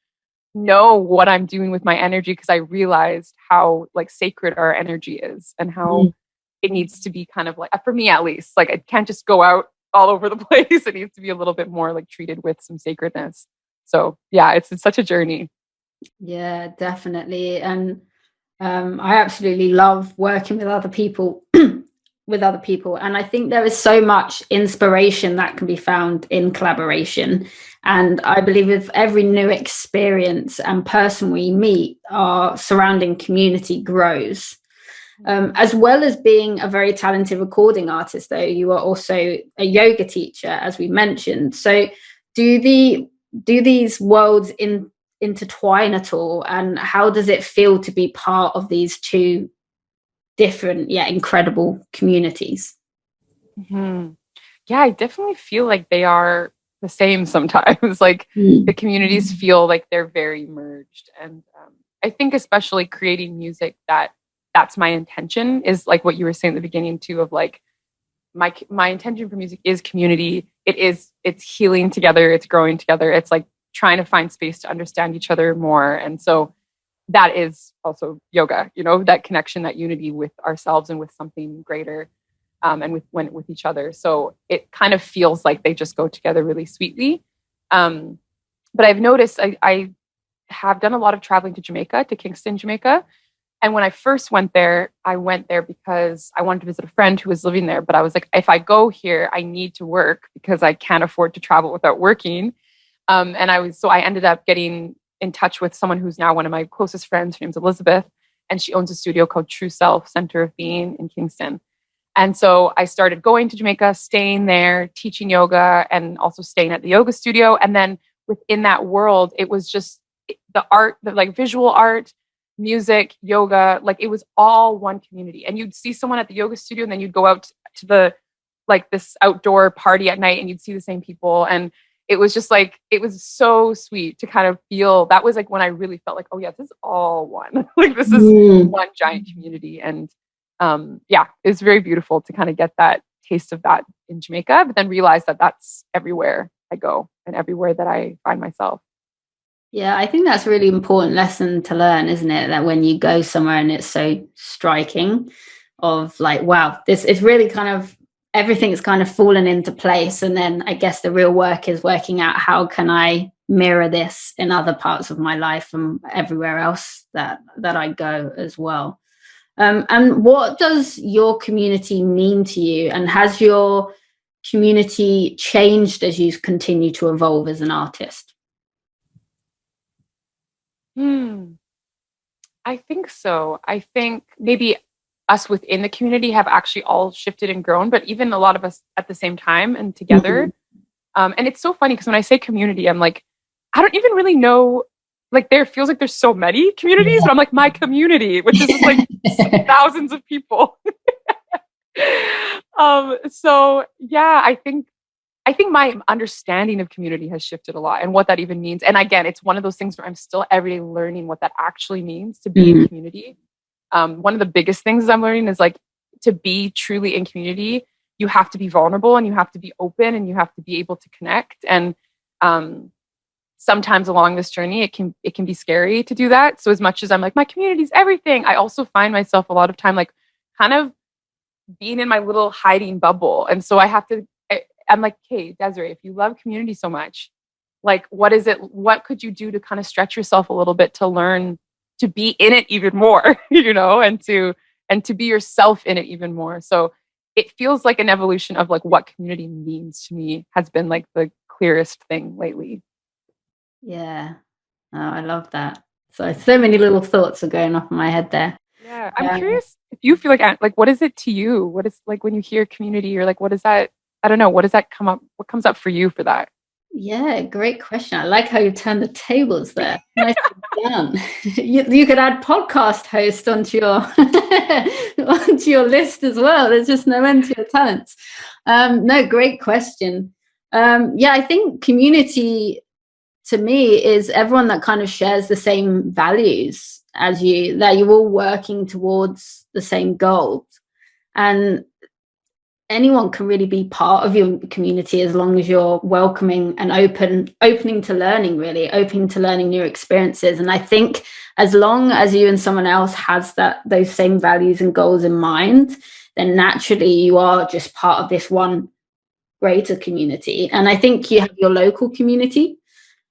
know what I'm doing with my energy, because I realized how like sacred our energy is and how it needs to be kind of like, for me at least, like it can't just go out all over the place. It needs to be a little bit more like treated with some sacredness. So yeah, it's such a journey. Yeah, definitely. And I absolutely love working with other people. And I think there is so much inspiration that can be found in collaboration. And I believe with every new experience and person we meet, our surrounding community grows. As well as being a very talented recording artist, though, you are also a yoga teacher, as we mentioned. So do these worlds intertwine at all? And how does it feel to be part of these two different yet incredible communities? Yeah, I definitely feel like they are the same sometimes. Like the communities feel like they're very merged. And I think especially creating music that's my intention, is like what you were saying at the beginning too, of like my intention for music is community. It's healing together. It's growing together. It's like trying to find space to understand each other more. And so that is also yoga, that connection, that unity with ourselves and with something greater, and with each other. So it kind of feels like they just go together really sweetly. But I've noticed I have done a lot of traveling to Jamaica, to Kingston, Jamaica. And when I first went there, I went there because I wanted to visit a friend who was living there. But I was like, if I go here, I need to work because I can't afford to travel without working. So I ended up getting in touch with someone who's now one of my closest friends. Her name's Elizabeth, and she owns a studio called True Self Center of Being in Kingston. And so I started going to Jamaica, staying there, teaching yoga, and also staying at the yoga studio. And then within that world, it was just the art, the like visual art, music, yoga, like it was all one community. And you'd see someone at the yoga studio, and then you'd go out to the like this outdoor party at night, and you'd see the same people. And it was just like, it was so sweet to kind of feel, that was like when I really felt like, oh yeah, this is all one. Like this is one giant community. And yeah, it's very beautiful to kind of get that taste of that in Jamaica, but then realize that that's everywhere I go and everywhere that I find myself. Yeah, I think that's a really important lesson to learn, isn't it? That when you go somewhere and it's so striking of like, wow, this is really kind of, everything's kind of fallen into place. And then I guess the real work is working out how can I mirror this in other parts of my life and everywhere else that I go as well. And what does your community mean to you? And has your community changed as you continue to evolve as an artist? I think so. I think maybe us within the community have actually all shifted and grown, but even a lot of us at the same time and together. And it's so funny because when I say community, I'm like, I don't even really know, like there feels like there's so many communities, but I'm like, my community, which is just like thousands of people. So yeah, I think my understanding of community has shifted a lot and what that even means. And again, it's one of those things where I'm still every day learning what that actually means to be in community. One of the biggest things I'm learning is like to be truly in community, you have to be vulnerable and you have to be open and you have to be able to connect. And sometimes along this journey, it can be scary to do that. So as much as I'm like, my community is everything, I also find myself a lot of time like kind of being in my little hiding bubble. And so I'm like, hey, Desiree, if you love community so much, like, what could you do to kind of stretch yourself a little bit to learn to be in it even more, and to be yourself in it even more. So it feels like an evolution of like what community means to me has been like the clearest thing lately. Yeah. Oh, I love that. So many little thoughts are going off in my head there. Yeah. I'm curious if you feel like, what is it to you? What is like when you hear community or like, what is that? I don't know. What does that come up? What comes up for you for that? Yeah, great question. I like how you turn the tables there. Nicely done. You could add podcast host onto your onto your list as well. There's just no end to your talents. No, great question. Yeah, I think community to me is everyone that kind of shares the same values as you, that you're all working towards the same goals. And anyone can really be part of your community as long as you're welcoming and opening to learning, really opening to learning new experiences. And I think as long as you and someone else has those same values and goals in mind, then naturally you are just part of this one greater community. And I think you have your local community.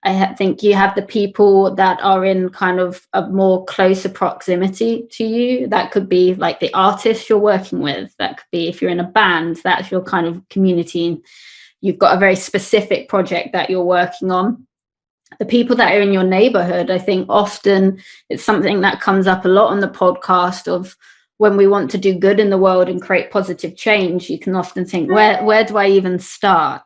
I think you have the people that are in kind of a more closer proximity to you. That could be like the artist you're working with. That could be if you're in a band, that's your kind of community. You've got a very specific project that you're working on. The people that are in your neighborhood, I think often it's something that comes up a lot on the podcast of when we want to do good in the world and create positive change. You can often think, where do I even start?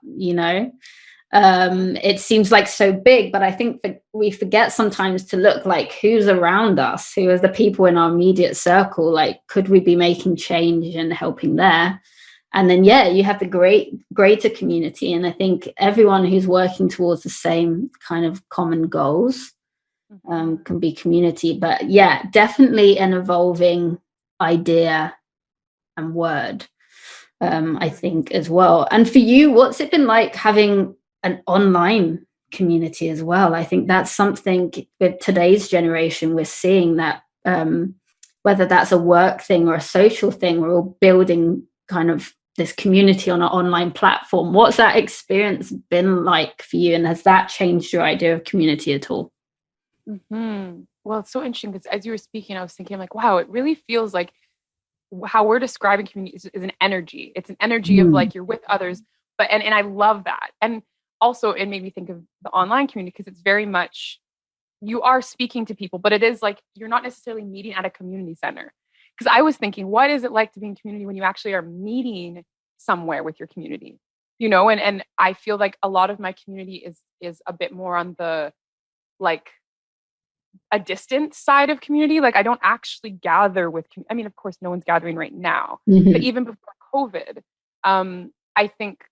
It seems like so big, but I think that we forget sometimes to look like who's around us, who are the people in our immediate circle, like could we be making change and helping there? And then you have the greater community, and I think everyone who's working towards the same kind of common goals can be community. But definitely an evolving idea and word, I think, as well. And for you, what's it been like having an online community as well? I think that's something with today's generation we're seeing, that whether that's a work thing or a social thing, we're all building kind of this community on an online platform. What's that experience been like for you, and has that changed your idea of community at all? Well, it's so interesting because as you were speaking, I was thinking like, wow, it really feels like how we're describing community is an energy. It's an energy of like you're with others, but and I love that. And also it made me think of the online community because it's very much you are speaking to people, but it is like you're not necessarily meeting at a community center. Because I was thinking, what is it like to be in community when you actually are meeting somewhere with your community? And I feel like a lot of my community is a bit more on the like a distant side of community. Like I don't actually gather with, I mean, of course, no one's gathering right now, but even before COVID, I think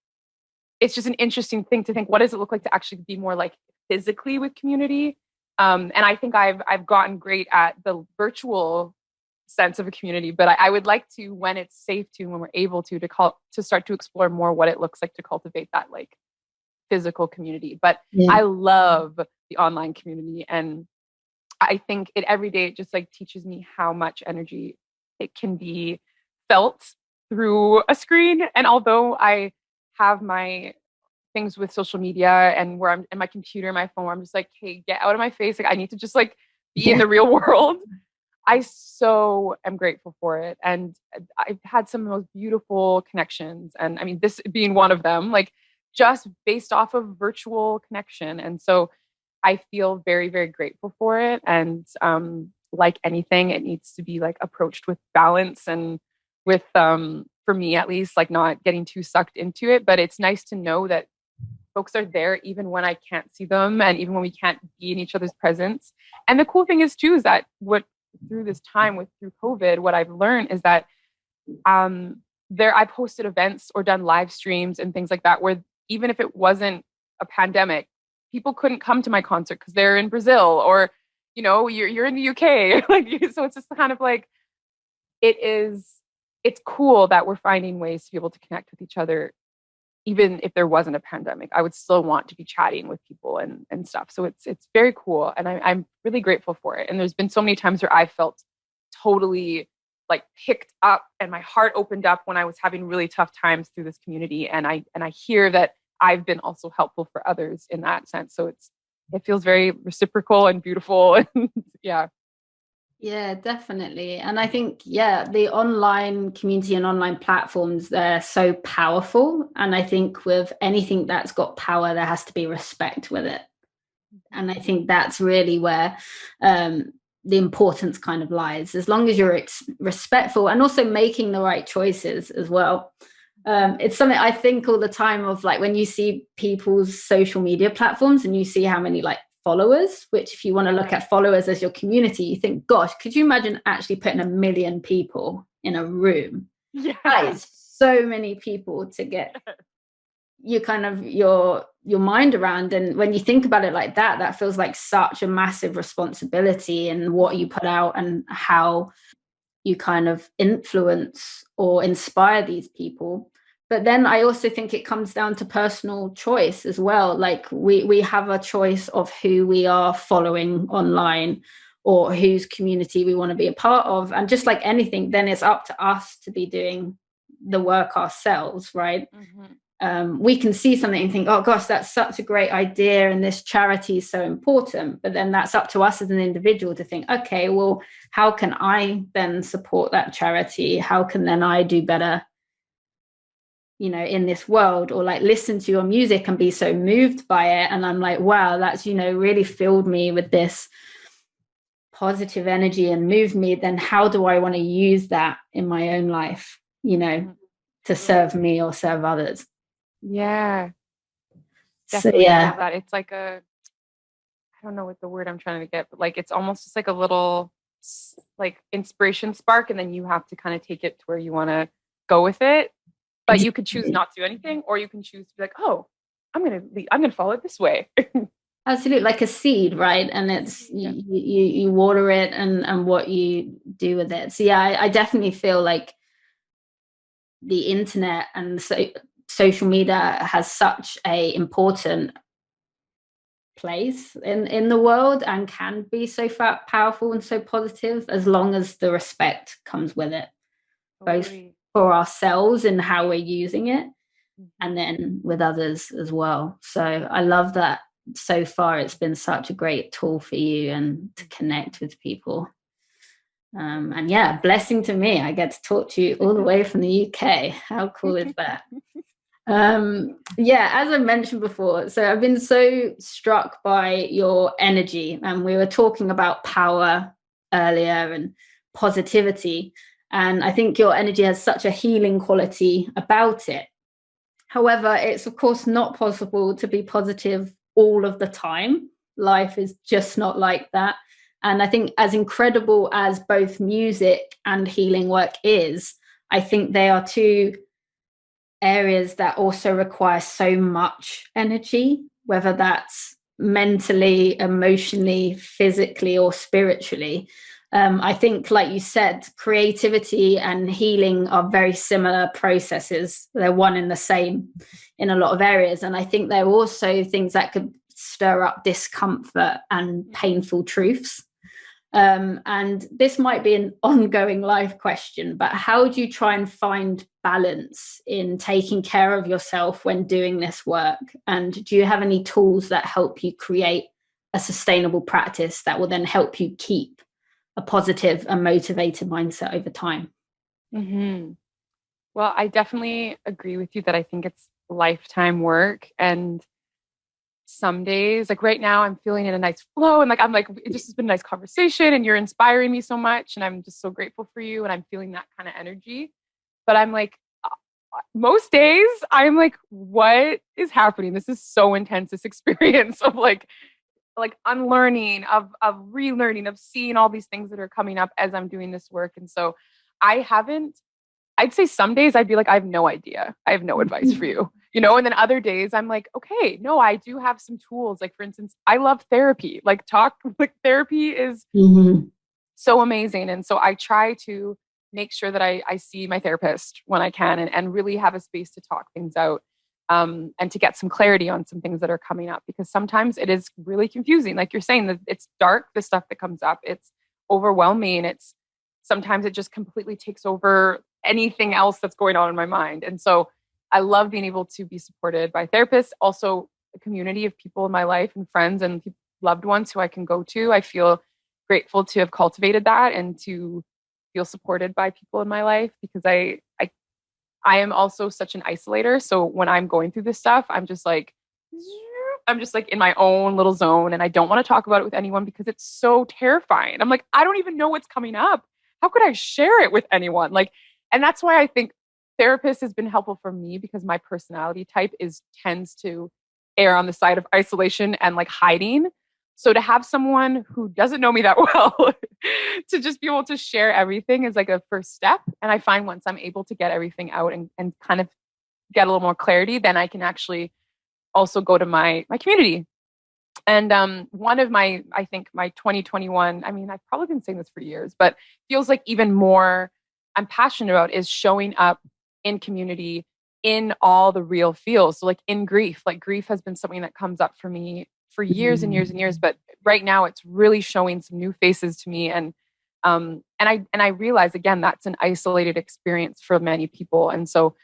it's just an interesting thing to think, what does it look like to actually be more like physically with community? And I think I've gotten great at the virtual sense of a community, but I would like to, when it's safe to, when we're able to start to explore more what it looks like to cultivate that like physical community. But I love the online community, and I think it every day, it just like teaches me how much energy it can be felt through a screen. And although I have my things with social media and where I'm in my computer, my phone, where I'm just like, hey, get out of my face. Like I need to just like be in the real world. I so am grateful for it. And I've had some of the most beautiful connections. And I mean, this being one of them, like just based off of virtual connection. And so I feel very, very grateful for it. And like anything, it needs to be like approached with balance and with, for me at least, like not getting too sucked into it. But it's nice to know that folks are there even when I can't see them and even when we can't be in each other's presence. And the cool thing is too, is that through this time through COVID, what I've learned is that I've hosted events or done live streams and things like that, where even if it wasn't a pandemic, people couldn't come to my concert because they're in Brazil or, you're in the UK. So it's just kind of like, it's cool that we're finding ways to be able to connect with each other. Even if there wasn't a pandemic, I would still want to be chatting with people and stuff. So it's very cool. And I'm really grateful for it. And there's been so many times where I felt totally like picked up and my heart opened up when I was having really tough times through this community. And I hear that I've been also helpful for others in that sense. So it feels very reciprocal and beautiful. Yeah. Yeah, definitely. And I think, the online community and online platforms, they're so powerful. And I think with anything that's got power, there has to be respect with it. And I think that's really where the importance kind of lies, as long as you're respectful and also making the right choices as well. It's something I think all the time of, like, when you see people's social media platforms and you see how many like followers, which if you want to look at followers as your community, you think, gosh, could you imagine actually putting 1 million people in a room? Yeah. That is so many people to get you kind of your mind around. And when you think about it like that, that feels like such a massive responsibility in what you put out and how you kind of influence or inspire these people. But then I also think it comes down to personal choice as well. Like we have a choice of who we are following online or whose community we want to be a part of. And just like anything, then it's up to us to be doing the work ourselves, right? Mm-hmm. We can see something and think, oh gosh, that's such a great idea and this charity is so important. But then that's up to us as an individual to think, okay, well, how can I then support that charity? How can then I do better, in this world? Or like listen to your music and be so moved by it. And I'm like, wow, that's, really filled me with this positive energy and moved me. Then how do I want to use that in my own life, to serve me or serve others? Yeah. Definitely. So, yeah. That. It's like I don't know what the word I'm trying to get, but like, it's almost just like a little like inspiration spark. And then you have to kind of take it to where you want to go with it. But you could choose not to do anything, or you can choose to be like, oh, I'm going to follow it this way. Absolutely. Like a seed, right? And it's, you water it and what you do with it. So yeah, I definitely feel like the internet and social media has such a important place in the world and can be so powerful and so positive, as long as the respect comes with it, both for ourselves and how we're using it, and then with others as well. So I love that so far it's been such a great tool for you and to connect with people. And yeah, blessing to me, I get to talk to you all the way from the UK. How cool is that? As I mentioned before, so I've been so struck by your energy, and we were talking about power earlier and positivity, and I think your energy has such a healing quality about it. However, it's of course not possible to be positive all of the time. Life is just not like that. And I think as incredible as both music and healing work is, I think they are two areas that also require so much energy, whether that's mentally, emotionally, physically, or spiritually. I think, like you said, creativity and healing are very similar processes. They're one and the same in a lot of areas. And I think they're also things that could stir up discomfort and painful truths. And this might be an ongoing life question, but how do you try and find balance in taking care of yourself when doing this work? And do you have any tools that help you create a sustainable practice that will then help you keep a positive and motivated mindset over time? Mm-hmm. Well, I definitely agree with you that I think it's lifetime work. And some days, like right now I'm feeling in a nice flow and like, I'm like, it just has been a nice conversation and you're inspiring me so much. And I'm just so grateful for you. And I'm feeling that kind of energy. But I'm like, most days I'm like, what is happening? This is so intense, this experience of like unlearning, of relearning, of seeing all these things that are coming up as I'm doing this work. And so I'd say some days I'd be like, I have no idea. I have no advice for you, and then other days I'm like, okay, no, I do have some tools. Like for instance, I love therapy, like therapy is so amazing. And so I try to make sure that I see my therapist when I can and really have a space to talk things out. And to get some clarity on some things that are coming up, because sometimes it is really confusing. Like you're saying, that it's dark, the stuff that comes up, it's overwhelming. Sometimes it just completely takes over anything else that's going on in my mind. And so I love being able to be supported by therapists, also a community of people in my life and friends and loved ones who I can go to. I feel grateful to have cultivated that and to feel supported by people in my life, because I am also such an isolator. So when I'm going through this stuff, I'm just like in my own little zone, and I don't want to talk about it with anyone because it's so terrifying. I'm like, I don't even know what's coming up. How could I share it with anyone? And that's why I think therapist has been helpful for me, because my personality type tends to err on the side of isolation and like hiding. So to have someone who doesn't know me that well to just be able to share everything is like a first step. And I find once I'm able to get everything out and kind of get a little more clarity, then I can actually also go to my community. And one of I think my 2021, I mean, I've probably been saying this for years, but feels like even more I'm passionate about is showing up in community in all the real feels. So like in grief, like grief has been something that comes up for me for years and years and years, but right now it's really showing some new faces to me. And I realize again, that's an isolated experience for many people. And so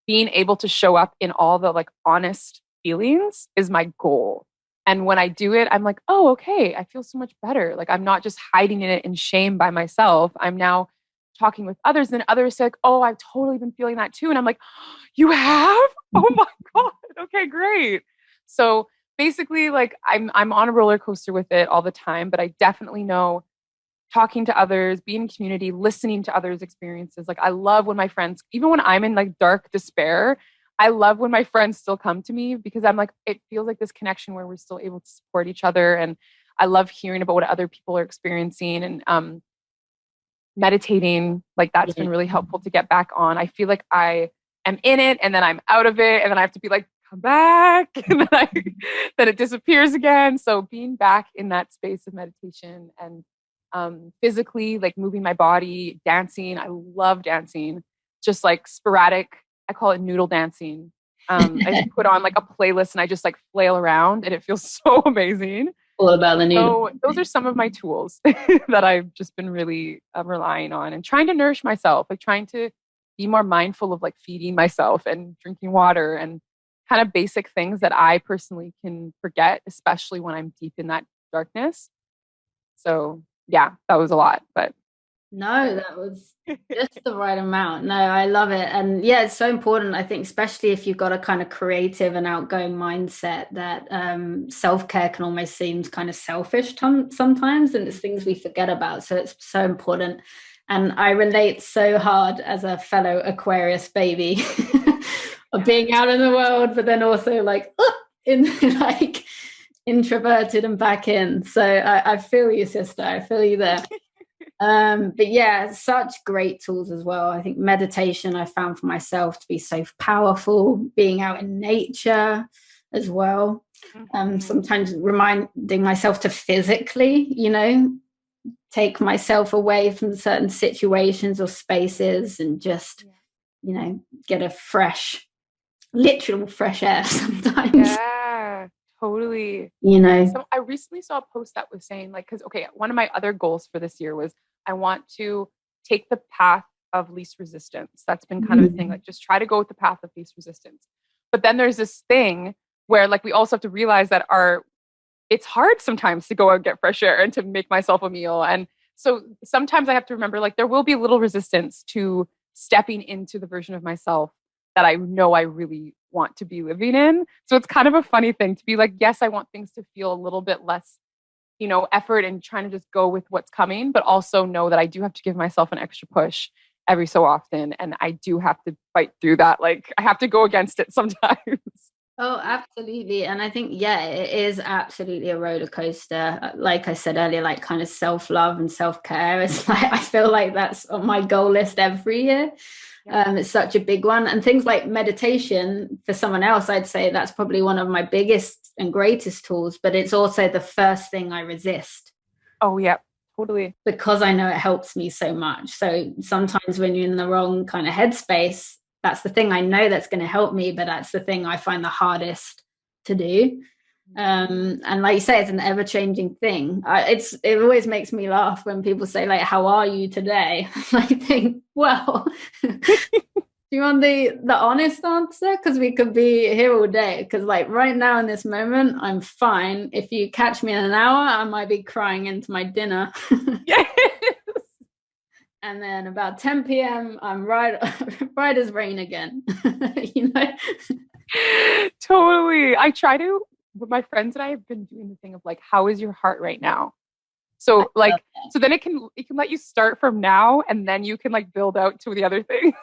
being able to show up in all the like honest feelings is my goal. And when I do it, I'm like, oh, okay, I feel so much better. Like I'm not just hiding in it in shame by myself. I'm now talking with others, and others say like, oh, I've totally been feeling that too. And I'm like, you have? Oh my God. Okay, great. So basically like I'm on a roller coaster with it all the time, but I definitely know talking to others, being in community, listening to others' experiences. Like I love when my friends, even when I'm in like dark despair, I love when my friends still come to me, because I'm like, it feels like this connection where we're still able to support each other. And I love hearing about what other people are experiencing, and meditating, like that's been really helpful to get back on. I feel like I am in it and then I'm out of it, and then I have to be like, come back, and then it disappears again. So being back in that space of meditation and physically like moving my body, dancing. I love dancing, just like sporadic. I call it noodle dancing. I just put on like a playlist and I just like flail around, and it feels so amazing. All about the noodle. So those are some of my tools that I've just been really relying on, and trying to nourish myself, like trying to be more mindful of like feeding myself and drinking water and kind of basic things that I personally can forget, especially when I'm deep in that darkness. So yeah, that was a lot, but no, that was just the right amount. No, I love it. And yeah, it's so important, I think, especially if you've got a kind of creative and outgoing mindset, that self-care can almost seem kind of selfish sometimes, and it's things we forget about. So it's so important. And I relate so hard as a fellow Aquarius baby of being out in the world, but then also like like introverted and back in. So I feel you, sister. I feel you there. But yeah, such great tools as well. I think meditation I found for myself to be so powerful, being out in nature as well. Sometimes reminding myself to physically, take myself away from certain situations or spaces and just, get a literal fresh air sometimes. Yeah, totally. So I recently saw a post that was saying like, because one of my other goals for this year was I want to take the path of least resistance. That's been kind of a thing, like just try to go with the path of least resistance. But then there's this thing where like we also have to realize that it's hard sometimes to go out and get fresh air and to make myself a meal. And so sometimes I have to remember like there will be a little resistance to stepping into the version of myself that I know I really want to be living in. So it's kind of a funny thing to be like, yes, I want things to feel a little bit less, effort and trying to just go with what's coming, but also know that I do have to give myself an extra push every so often. And I do have to fight through that. Like I have to go against it sometimes. Oh, absolutely. And I think, yeah, it is absolutely a roller coaster. Like I said earlier, like kind of self-love and self-care. It's like, I feel like that's on my goal list every year. It's such a big one. And things like meditation, for someone else, I'd say that's probably one of my biggest and greatest tools, but it's also the first thing I resist. Oh, yeah, totally. Because I know it helps me so much. So sometimes when you're in the wrong kind of headspace, that's the thing I know that's going to help me, but that's the thing I find the hardest to do. And like you say, it's an ever-changing thing. It always makes me laugh when people say, like, how are you today? I think, well, do you want the honest answer? Because we could be here all day. Because like right now in this moment, I'm fine. If you catch me in an hour, I might be crying into my dinner. Yes. And then about 10 p.m., I'm right as rain again, Totally. I try to, with my friends and I have been doing the thing of like, how is your heart right now? So like, so then it can let you start from now and then you can like build out to the other things,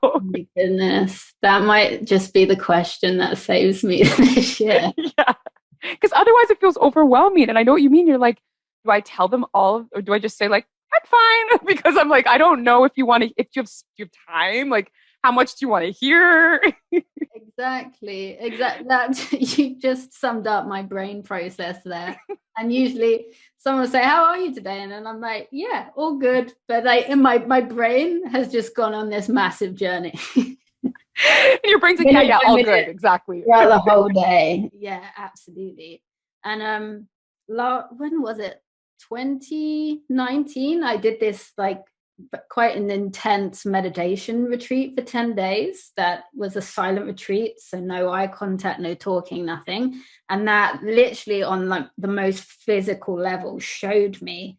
Oh my goodness. That might just be the question that saves me this year. Yeah. Because otherwise it feels overwhelming. And I know what you mean. You're like, do I tell them all or do I just say like, I'm fine? Because I'm like, I don't know if you have time, like how much do you want to hear? Exactly. That you just summed up my brain process there. And usually someone will say, how are you today? And then I'm like, yeah, all good. But like in my brain has just gone on this massive journey. And your brain's like, yeah, all good. Exactly. Throughout the whole day. Yeah, absolutely. And when was it? 2019, I did this like quite an intense meditation retreat for 10 days. That was a silent retreat, so no eye contact, no talking, nothing. And that literally on like the most physical level showed me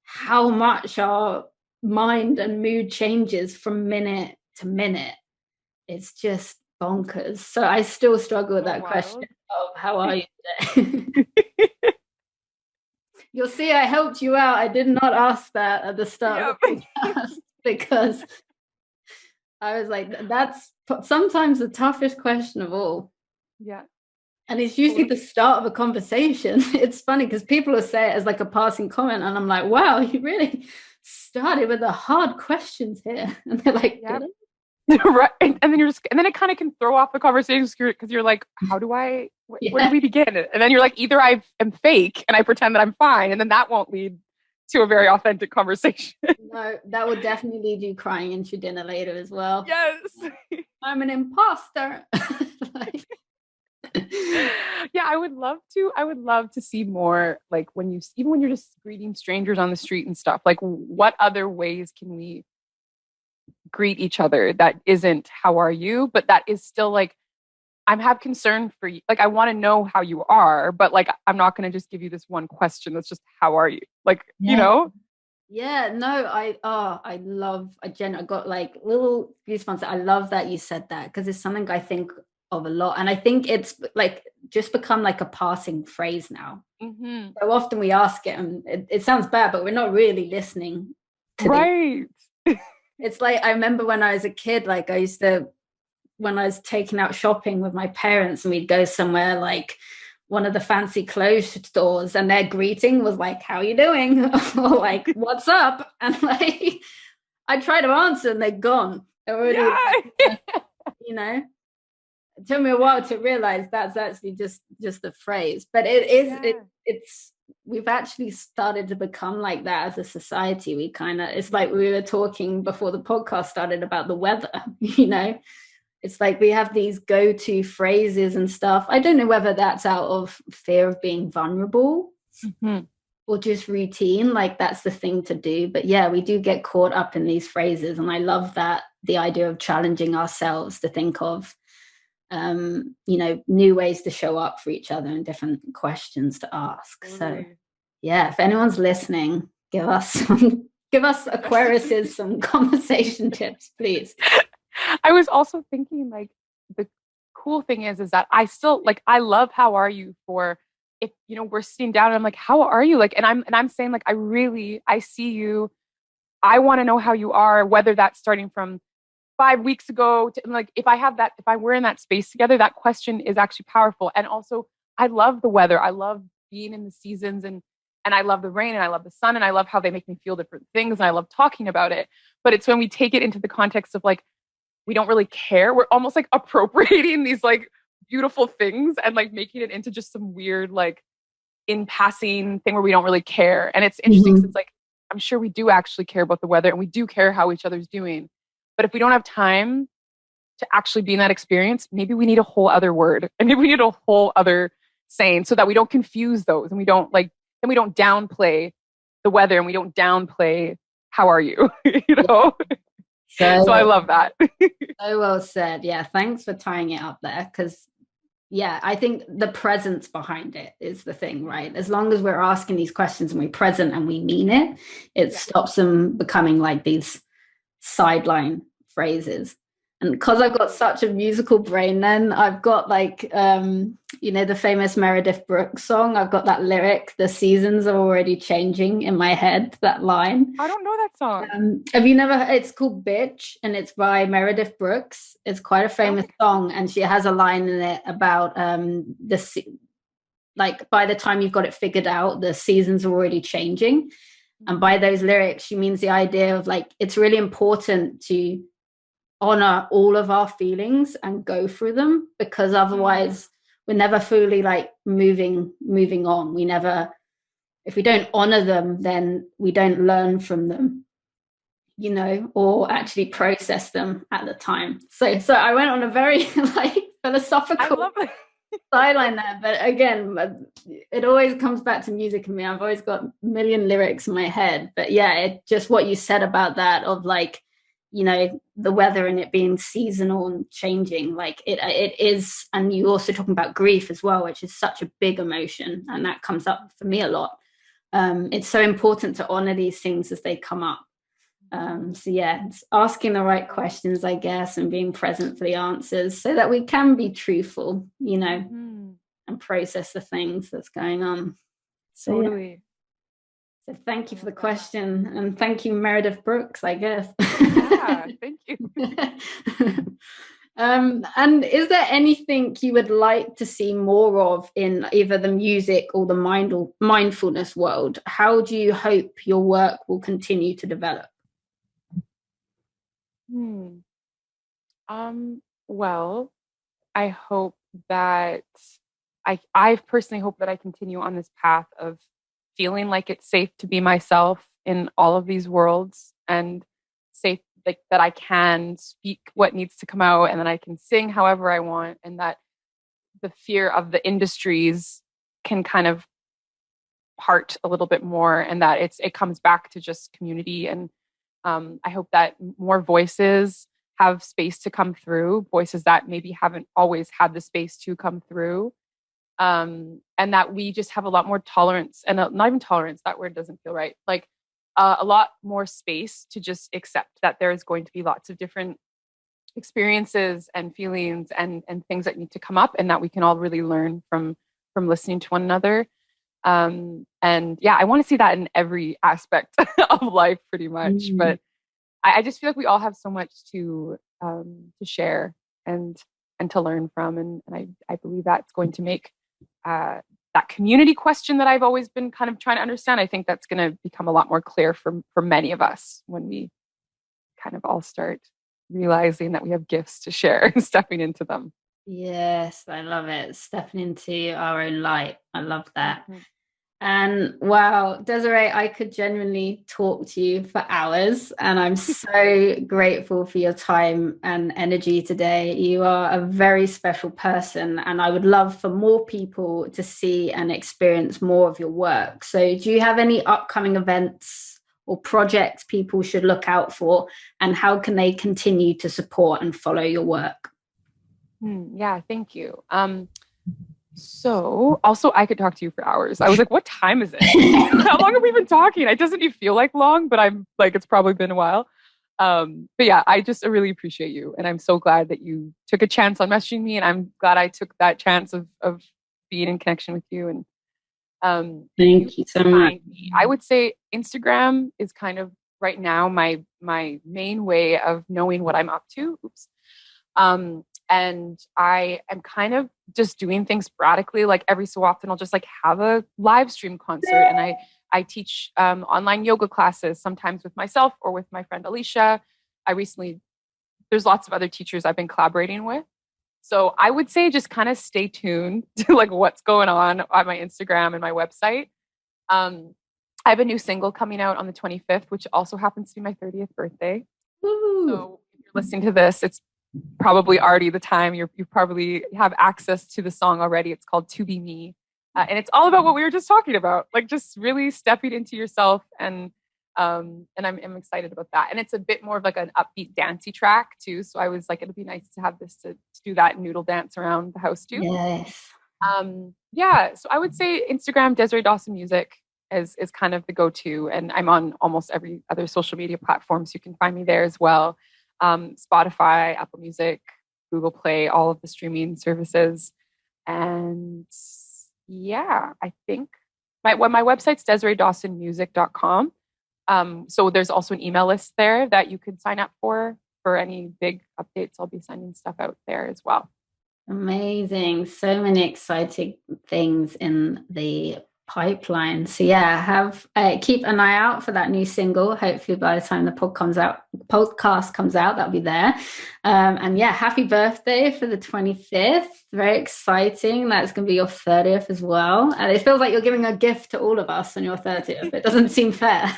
how much our mind and mood changes from minute to minute. It's just bonkers. So I still struggle with that question of how are you today? You'll see I helped you out. I did not ask that at the start of the podcast because I was like, that's sometimes the toughest question of all. Yeah. And it's usually the start of a conversation. It's funny because people will say it as like a passing comment and I'm like, wow, you really started with the hard questions here. And they're like, yeah. Right. And then then it kind of can throw off the conversation because you're like, how do I, where do we begin? And then you're like, either I am fake and I pretend that I'm fine. And then that won't lead to a very authentic conversation. No, that would definitely lead you crying into your dinner later as well. Yes. I'm an imposter. Yeah, I would love to see more like even when you're just greeting strangers on the street and stuff, like what other ways can we greet each other that isn't how are you, but that is still like I have concern for you, like I want to know how you are, but like I'm not going to just give you this one question that's just how are you, like yeah. No, I got like little goosebumps. I love that you said that because it's something I think of a lot, and I think it's like just become like a passing phrase now. Mm-hmm. So often we ask it and it sounds bad, but we're not really listening to right. It's like I remember when I was a kid, like when I was taking out shopping with my parents and we'd go somewhere like one of the fancy clothes stores and their greeting was like, how are you doing? Or like, what's up? And like, I try to answer and they're gone. They're already, it took me a while to realize that's actually just a phrase, but we've actually started to become like that as a society. It's like we were talking before the podcast started about the weather, it's like we have these go-to phrases and stuff. I don't know whether that's out of fear of being vulnerable or just routine, like that's the thing to do. But yeah, we do get caught up in these phrases. And I love that, the idea of challenging ourselves to think of, new ways to show up for each other and different questions to ask. So yeah, if anyone's listening, give us Aquariuses some conversation tips, please. I was also thinking like the cool thing is that I still like, I love how are you for if, you know, we're sitting down and I'm like, how are you? Like, and I'm saying like, I see you. I want to know how you are, whether that's starting from 5 weeks ago to like, if we're in that space together, that question is actually powerful. And also I love the weather. I love being in the seasons and I love the rain and I love the sun and I love how they make me feel different things. And I love talking about it, but it's when we take it into the context of like, we don't really care. We're almost like appropriating these like beautiful things and like making it into just some weird, like in passing thing where we don't really care. And it's interesting since like, I'm sure we do actually care about the weather and we do care how each other's doing. But if we don't have time to actually be in that experience, maybe we need a whole other word and maybe we need a whole other saying so that we don't confuse those and we don't like, and we don't downplay the weather and we don't downplay how are you, you know? So I love that. So well said. Yeah. Thanks for tying it up there. Because yeah, I think the presence behind it is the thing, right? As long as we're asking these questions and we're present and we mean it, it stops them becoming like these sideline phrases. And because I've got such a musical brain, then I've got like, you know, the famous Meredith Brooks song. I've got that lyric, "The seasons are already changing," in my head, that line. I don't know that song. Have you never, it's called Bitch and it's by Meredith Brooks. It's quite a famous song. And she has a line in it about like by the time you've got it figured out, the seasons are already changing. And by those lyrics, she means the idea of like, it's really important to honor all of our feelings and go through them, because otherwise we're never fully like moving on. We never, if we don't honor them, then we don't learn from them, you know, or actually process them at the time. So I went on a very like philosophical sideline there, but again, it always comes back to music and me. I've always got a million lyrics in my head, but yeah, it just what you said about that of like, you know, the weather and it being seasonal and changing, like it is. And you also talking about grief as well, which is such a big emotion, and that comes up for me a lot. It's so important to honor these things as they come up. So yeah, it's asking the right questions, I guess, and being present for the answers so that we can be truthful, you know, and process the things that's going on. So, totally. Yeah. So thank you for the question, and thank you, Meredith Brooks, I guess. Yeah, thank you. And is there anything you would like to see more of in either the music or the mindfulness world? How do you hope your work will continue to develop? Well, I hope that I personally hope that I continue on this path of feeling like it's safe to be myself in all of these worlds, and safe like that I can speak what needs to come out and that I can sing however I want, and that the fear of the industries can kind of part a little bit more, and that it comes back to just community. And I hope that more voices have space to come through, voices that maybe haven't always had the space to come through. And that we just have a lot more tolerance, and not even tolerance, that word doesn't feel right. Like a lot more space to just accept that there is going to be lots of different experiences and feelings and things that need to come up, and that we can all really learn from listening to one another. And yeah, I want to see that in every aspect of life pretty much. But I just feel like we all have so much to share and to learn from. And I believe that's going to make that community question that I've always been kind of trying to understand, I think that's going to become a lot more clear for many of us when we kind of all start realizing that we have gifts to share and stepping into them. Yes, I love it. Stepping into our own light. I love that. And wow, Desiree, I could genuinely talk to you for hours, and I'm so grateful for your time and energy today. You are a very special person, and I would love for more people to see and experience more of your work. So do you have any upcoming events or projects people should look out for, and how can they continue to support and follow your work? Yeah, thank you. So also I could talk to you for hours. I was like, what time is it? How long have we been talking? It doesn't even feel like long, but I'm like, it's probably been a while. But yeah, I just really appreciate you. And I'm so glad that you took a chance on messaging me. And I'm glad I took that chance of being in connection with you. And Thank you so much. I would say Instagram is kind of right now my main way of knowing what I'm up to. Oops. And I am kind of just doing things sporadically. Like every so often, I'll just like have a live stream concert, and I teach online yoga classes, sometimes with myself or with my friend Alicia. There's lots of other teachers I've been collaborating with. So I would say just kind of stay tuned to like what's going on my Instagram and my website. I have a new single coming out on the 25th, which also happens to be my 30th birthday. Woo. So if you're listening to this, it's probably already the time. You probably have access to the song already. It's called To Be Me. And it's all about what we were just talking about, like just really stepping into yourself. And I'm excited about that. And it's a bit more of like an upbeat dancey track too. So I was like, it'd be nice to have this to do that noodle dance around the house too. Yes. Yeah. So I would say Instagram, Desiree Dawson Music is kind of the go-to. And I'm on almost every other social media platform. So you can find me there as well. Spotify, Apple Music, Google Play, all of the streaming services. And yeah, I think my website's DesireeDawsonMusic.com. So there's also an email list there that you could sign up for any big updates. I'll be sending stuff out there as well. Amazing. So many exciting things in the pipeline. So yeah, keep an eye out for that new single. Hopefully by the time the podcast comes out, that'll be there. And yeah, happy birthday for the 25th. Very exciting. That's going to be your 30th as well. And it feels like you're giving a gift to all of us on your 30th. It doesn't seem fair.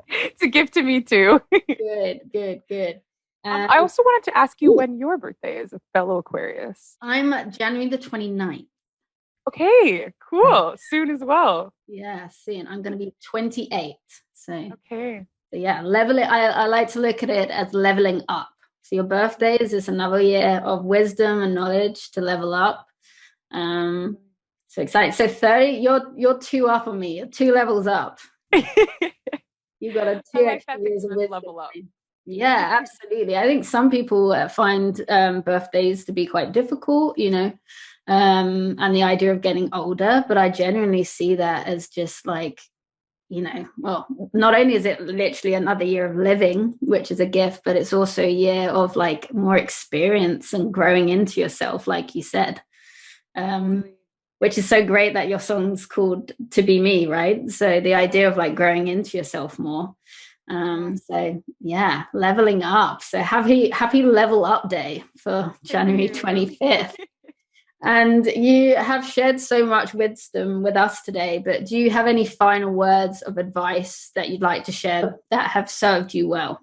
It's a gift to me too. Good. I also wanted to ask you when your birthday is, a fellow Aquarius. I'm January the 29th. Okay, cool. Soon as well. Yeah, soon. I'm going to be 28. So okay. So yeah, I like to look at it as leveling up. So your birthday is just another year of wisdom and knowledge to level up. So excited. So 30, you're 2 up on me. You're 2 levels up. You got a 2 extra years of wisdom. Level up. Yeah, absolutely. I think some people find birthdays to be quite difficult, and the idea of getting older, but I genuinely see that as just like, well, not only is it literally another year of living, which is a gift, but it's also a year of like more experience and growing into yourself, like you said, which is so great that your song's called To Be Me, right? So the idea of like growing into yourself more. So yeah, leveling up. So happy level up day for January 25th. And you have shared so much wisdom with us today, but do you have any final words of advice that you'd like to share that have served you well?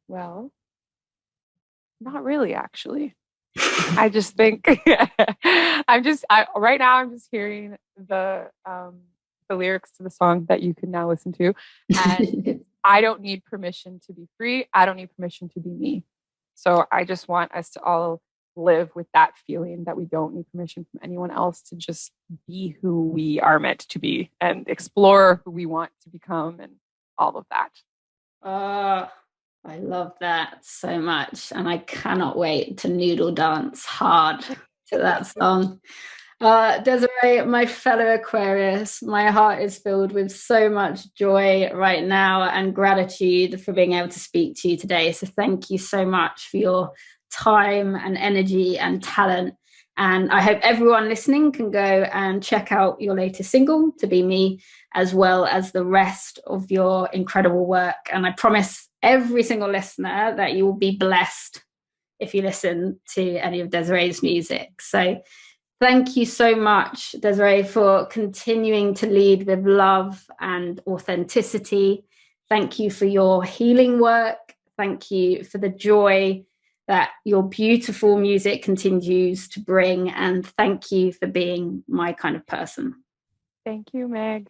Well, not really, actually. I just think right now I'm just hearing the lyrics to the song that you can now listen to. And I don't need permission to be free. I don't need permission to be me. So I just want us to all live with that feeling that we don't need permission from anyone else to just be who we are meant to be and explore who we want to become and all of that. I love that so much. And I cannot wait to noodle dance hard to that song. Desiree, my fellow Aquarius, my heart is filled with so much joy right now and gratitude for being able to speak to you today. So thank you so much for your time and energy and talent. And I hope everyone listening can go and check out your latest single, To Be Me, as well as the rest of your incredible work. And I promise every single listener that you will be blessed if you listen to any of Desiree's music. So thank you so much, Desiree, for continuing to lead with love and authenticity. Thank you for your healing work. Thank you for the joy that your beautiful music continues to bring. And thank you for being my kind of person. Thank you, Meg.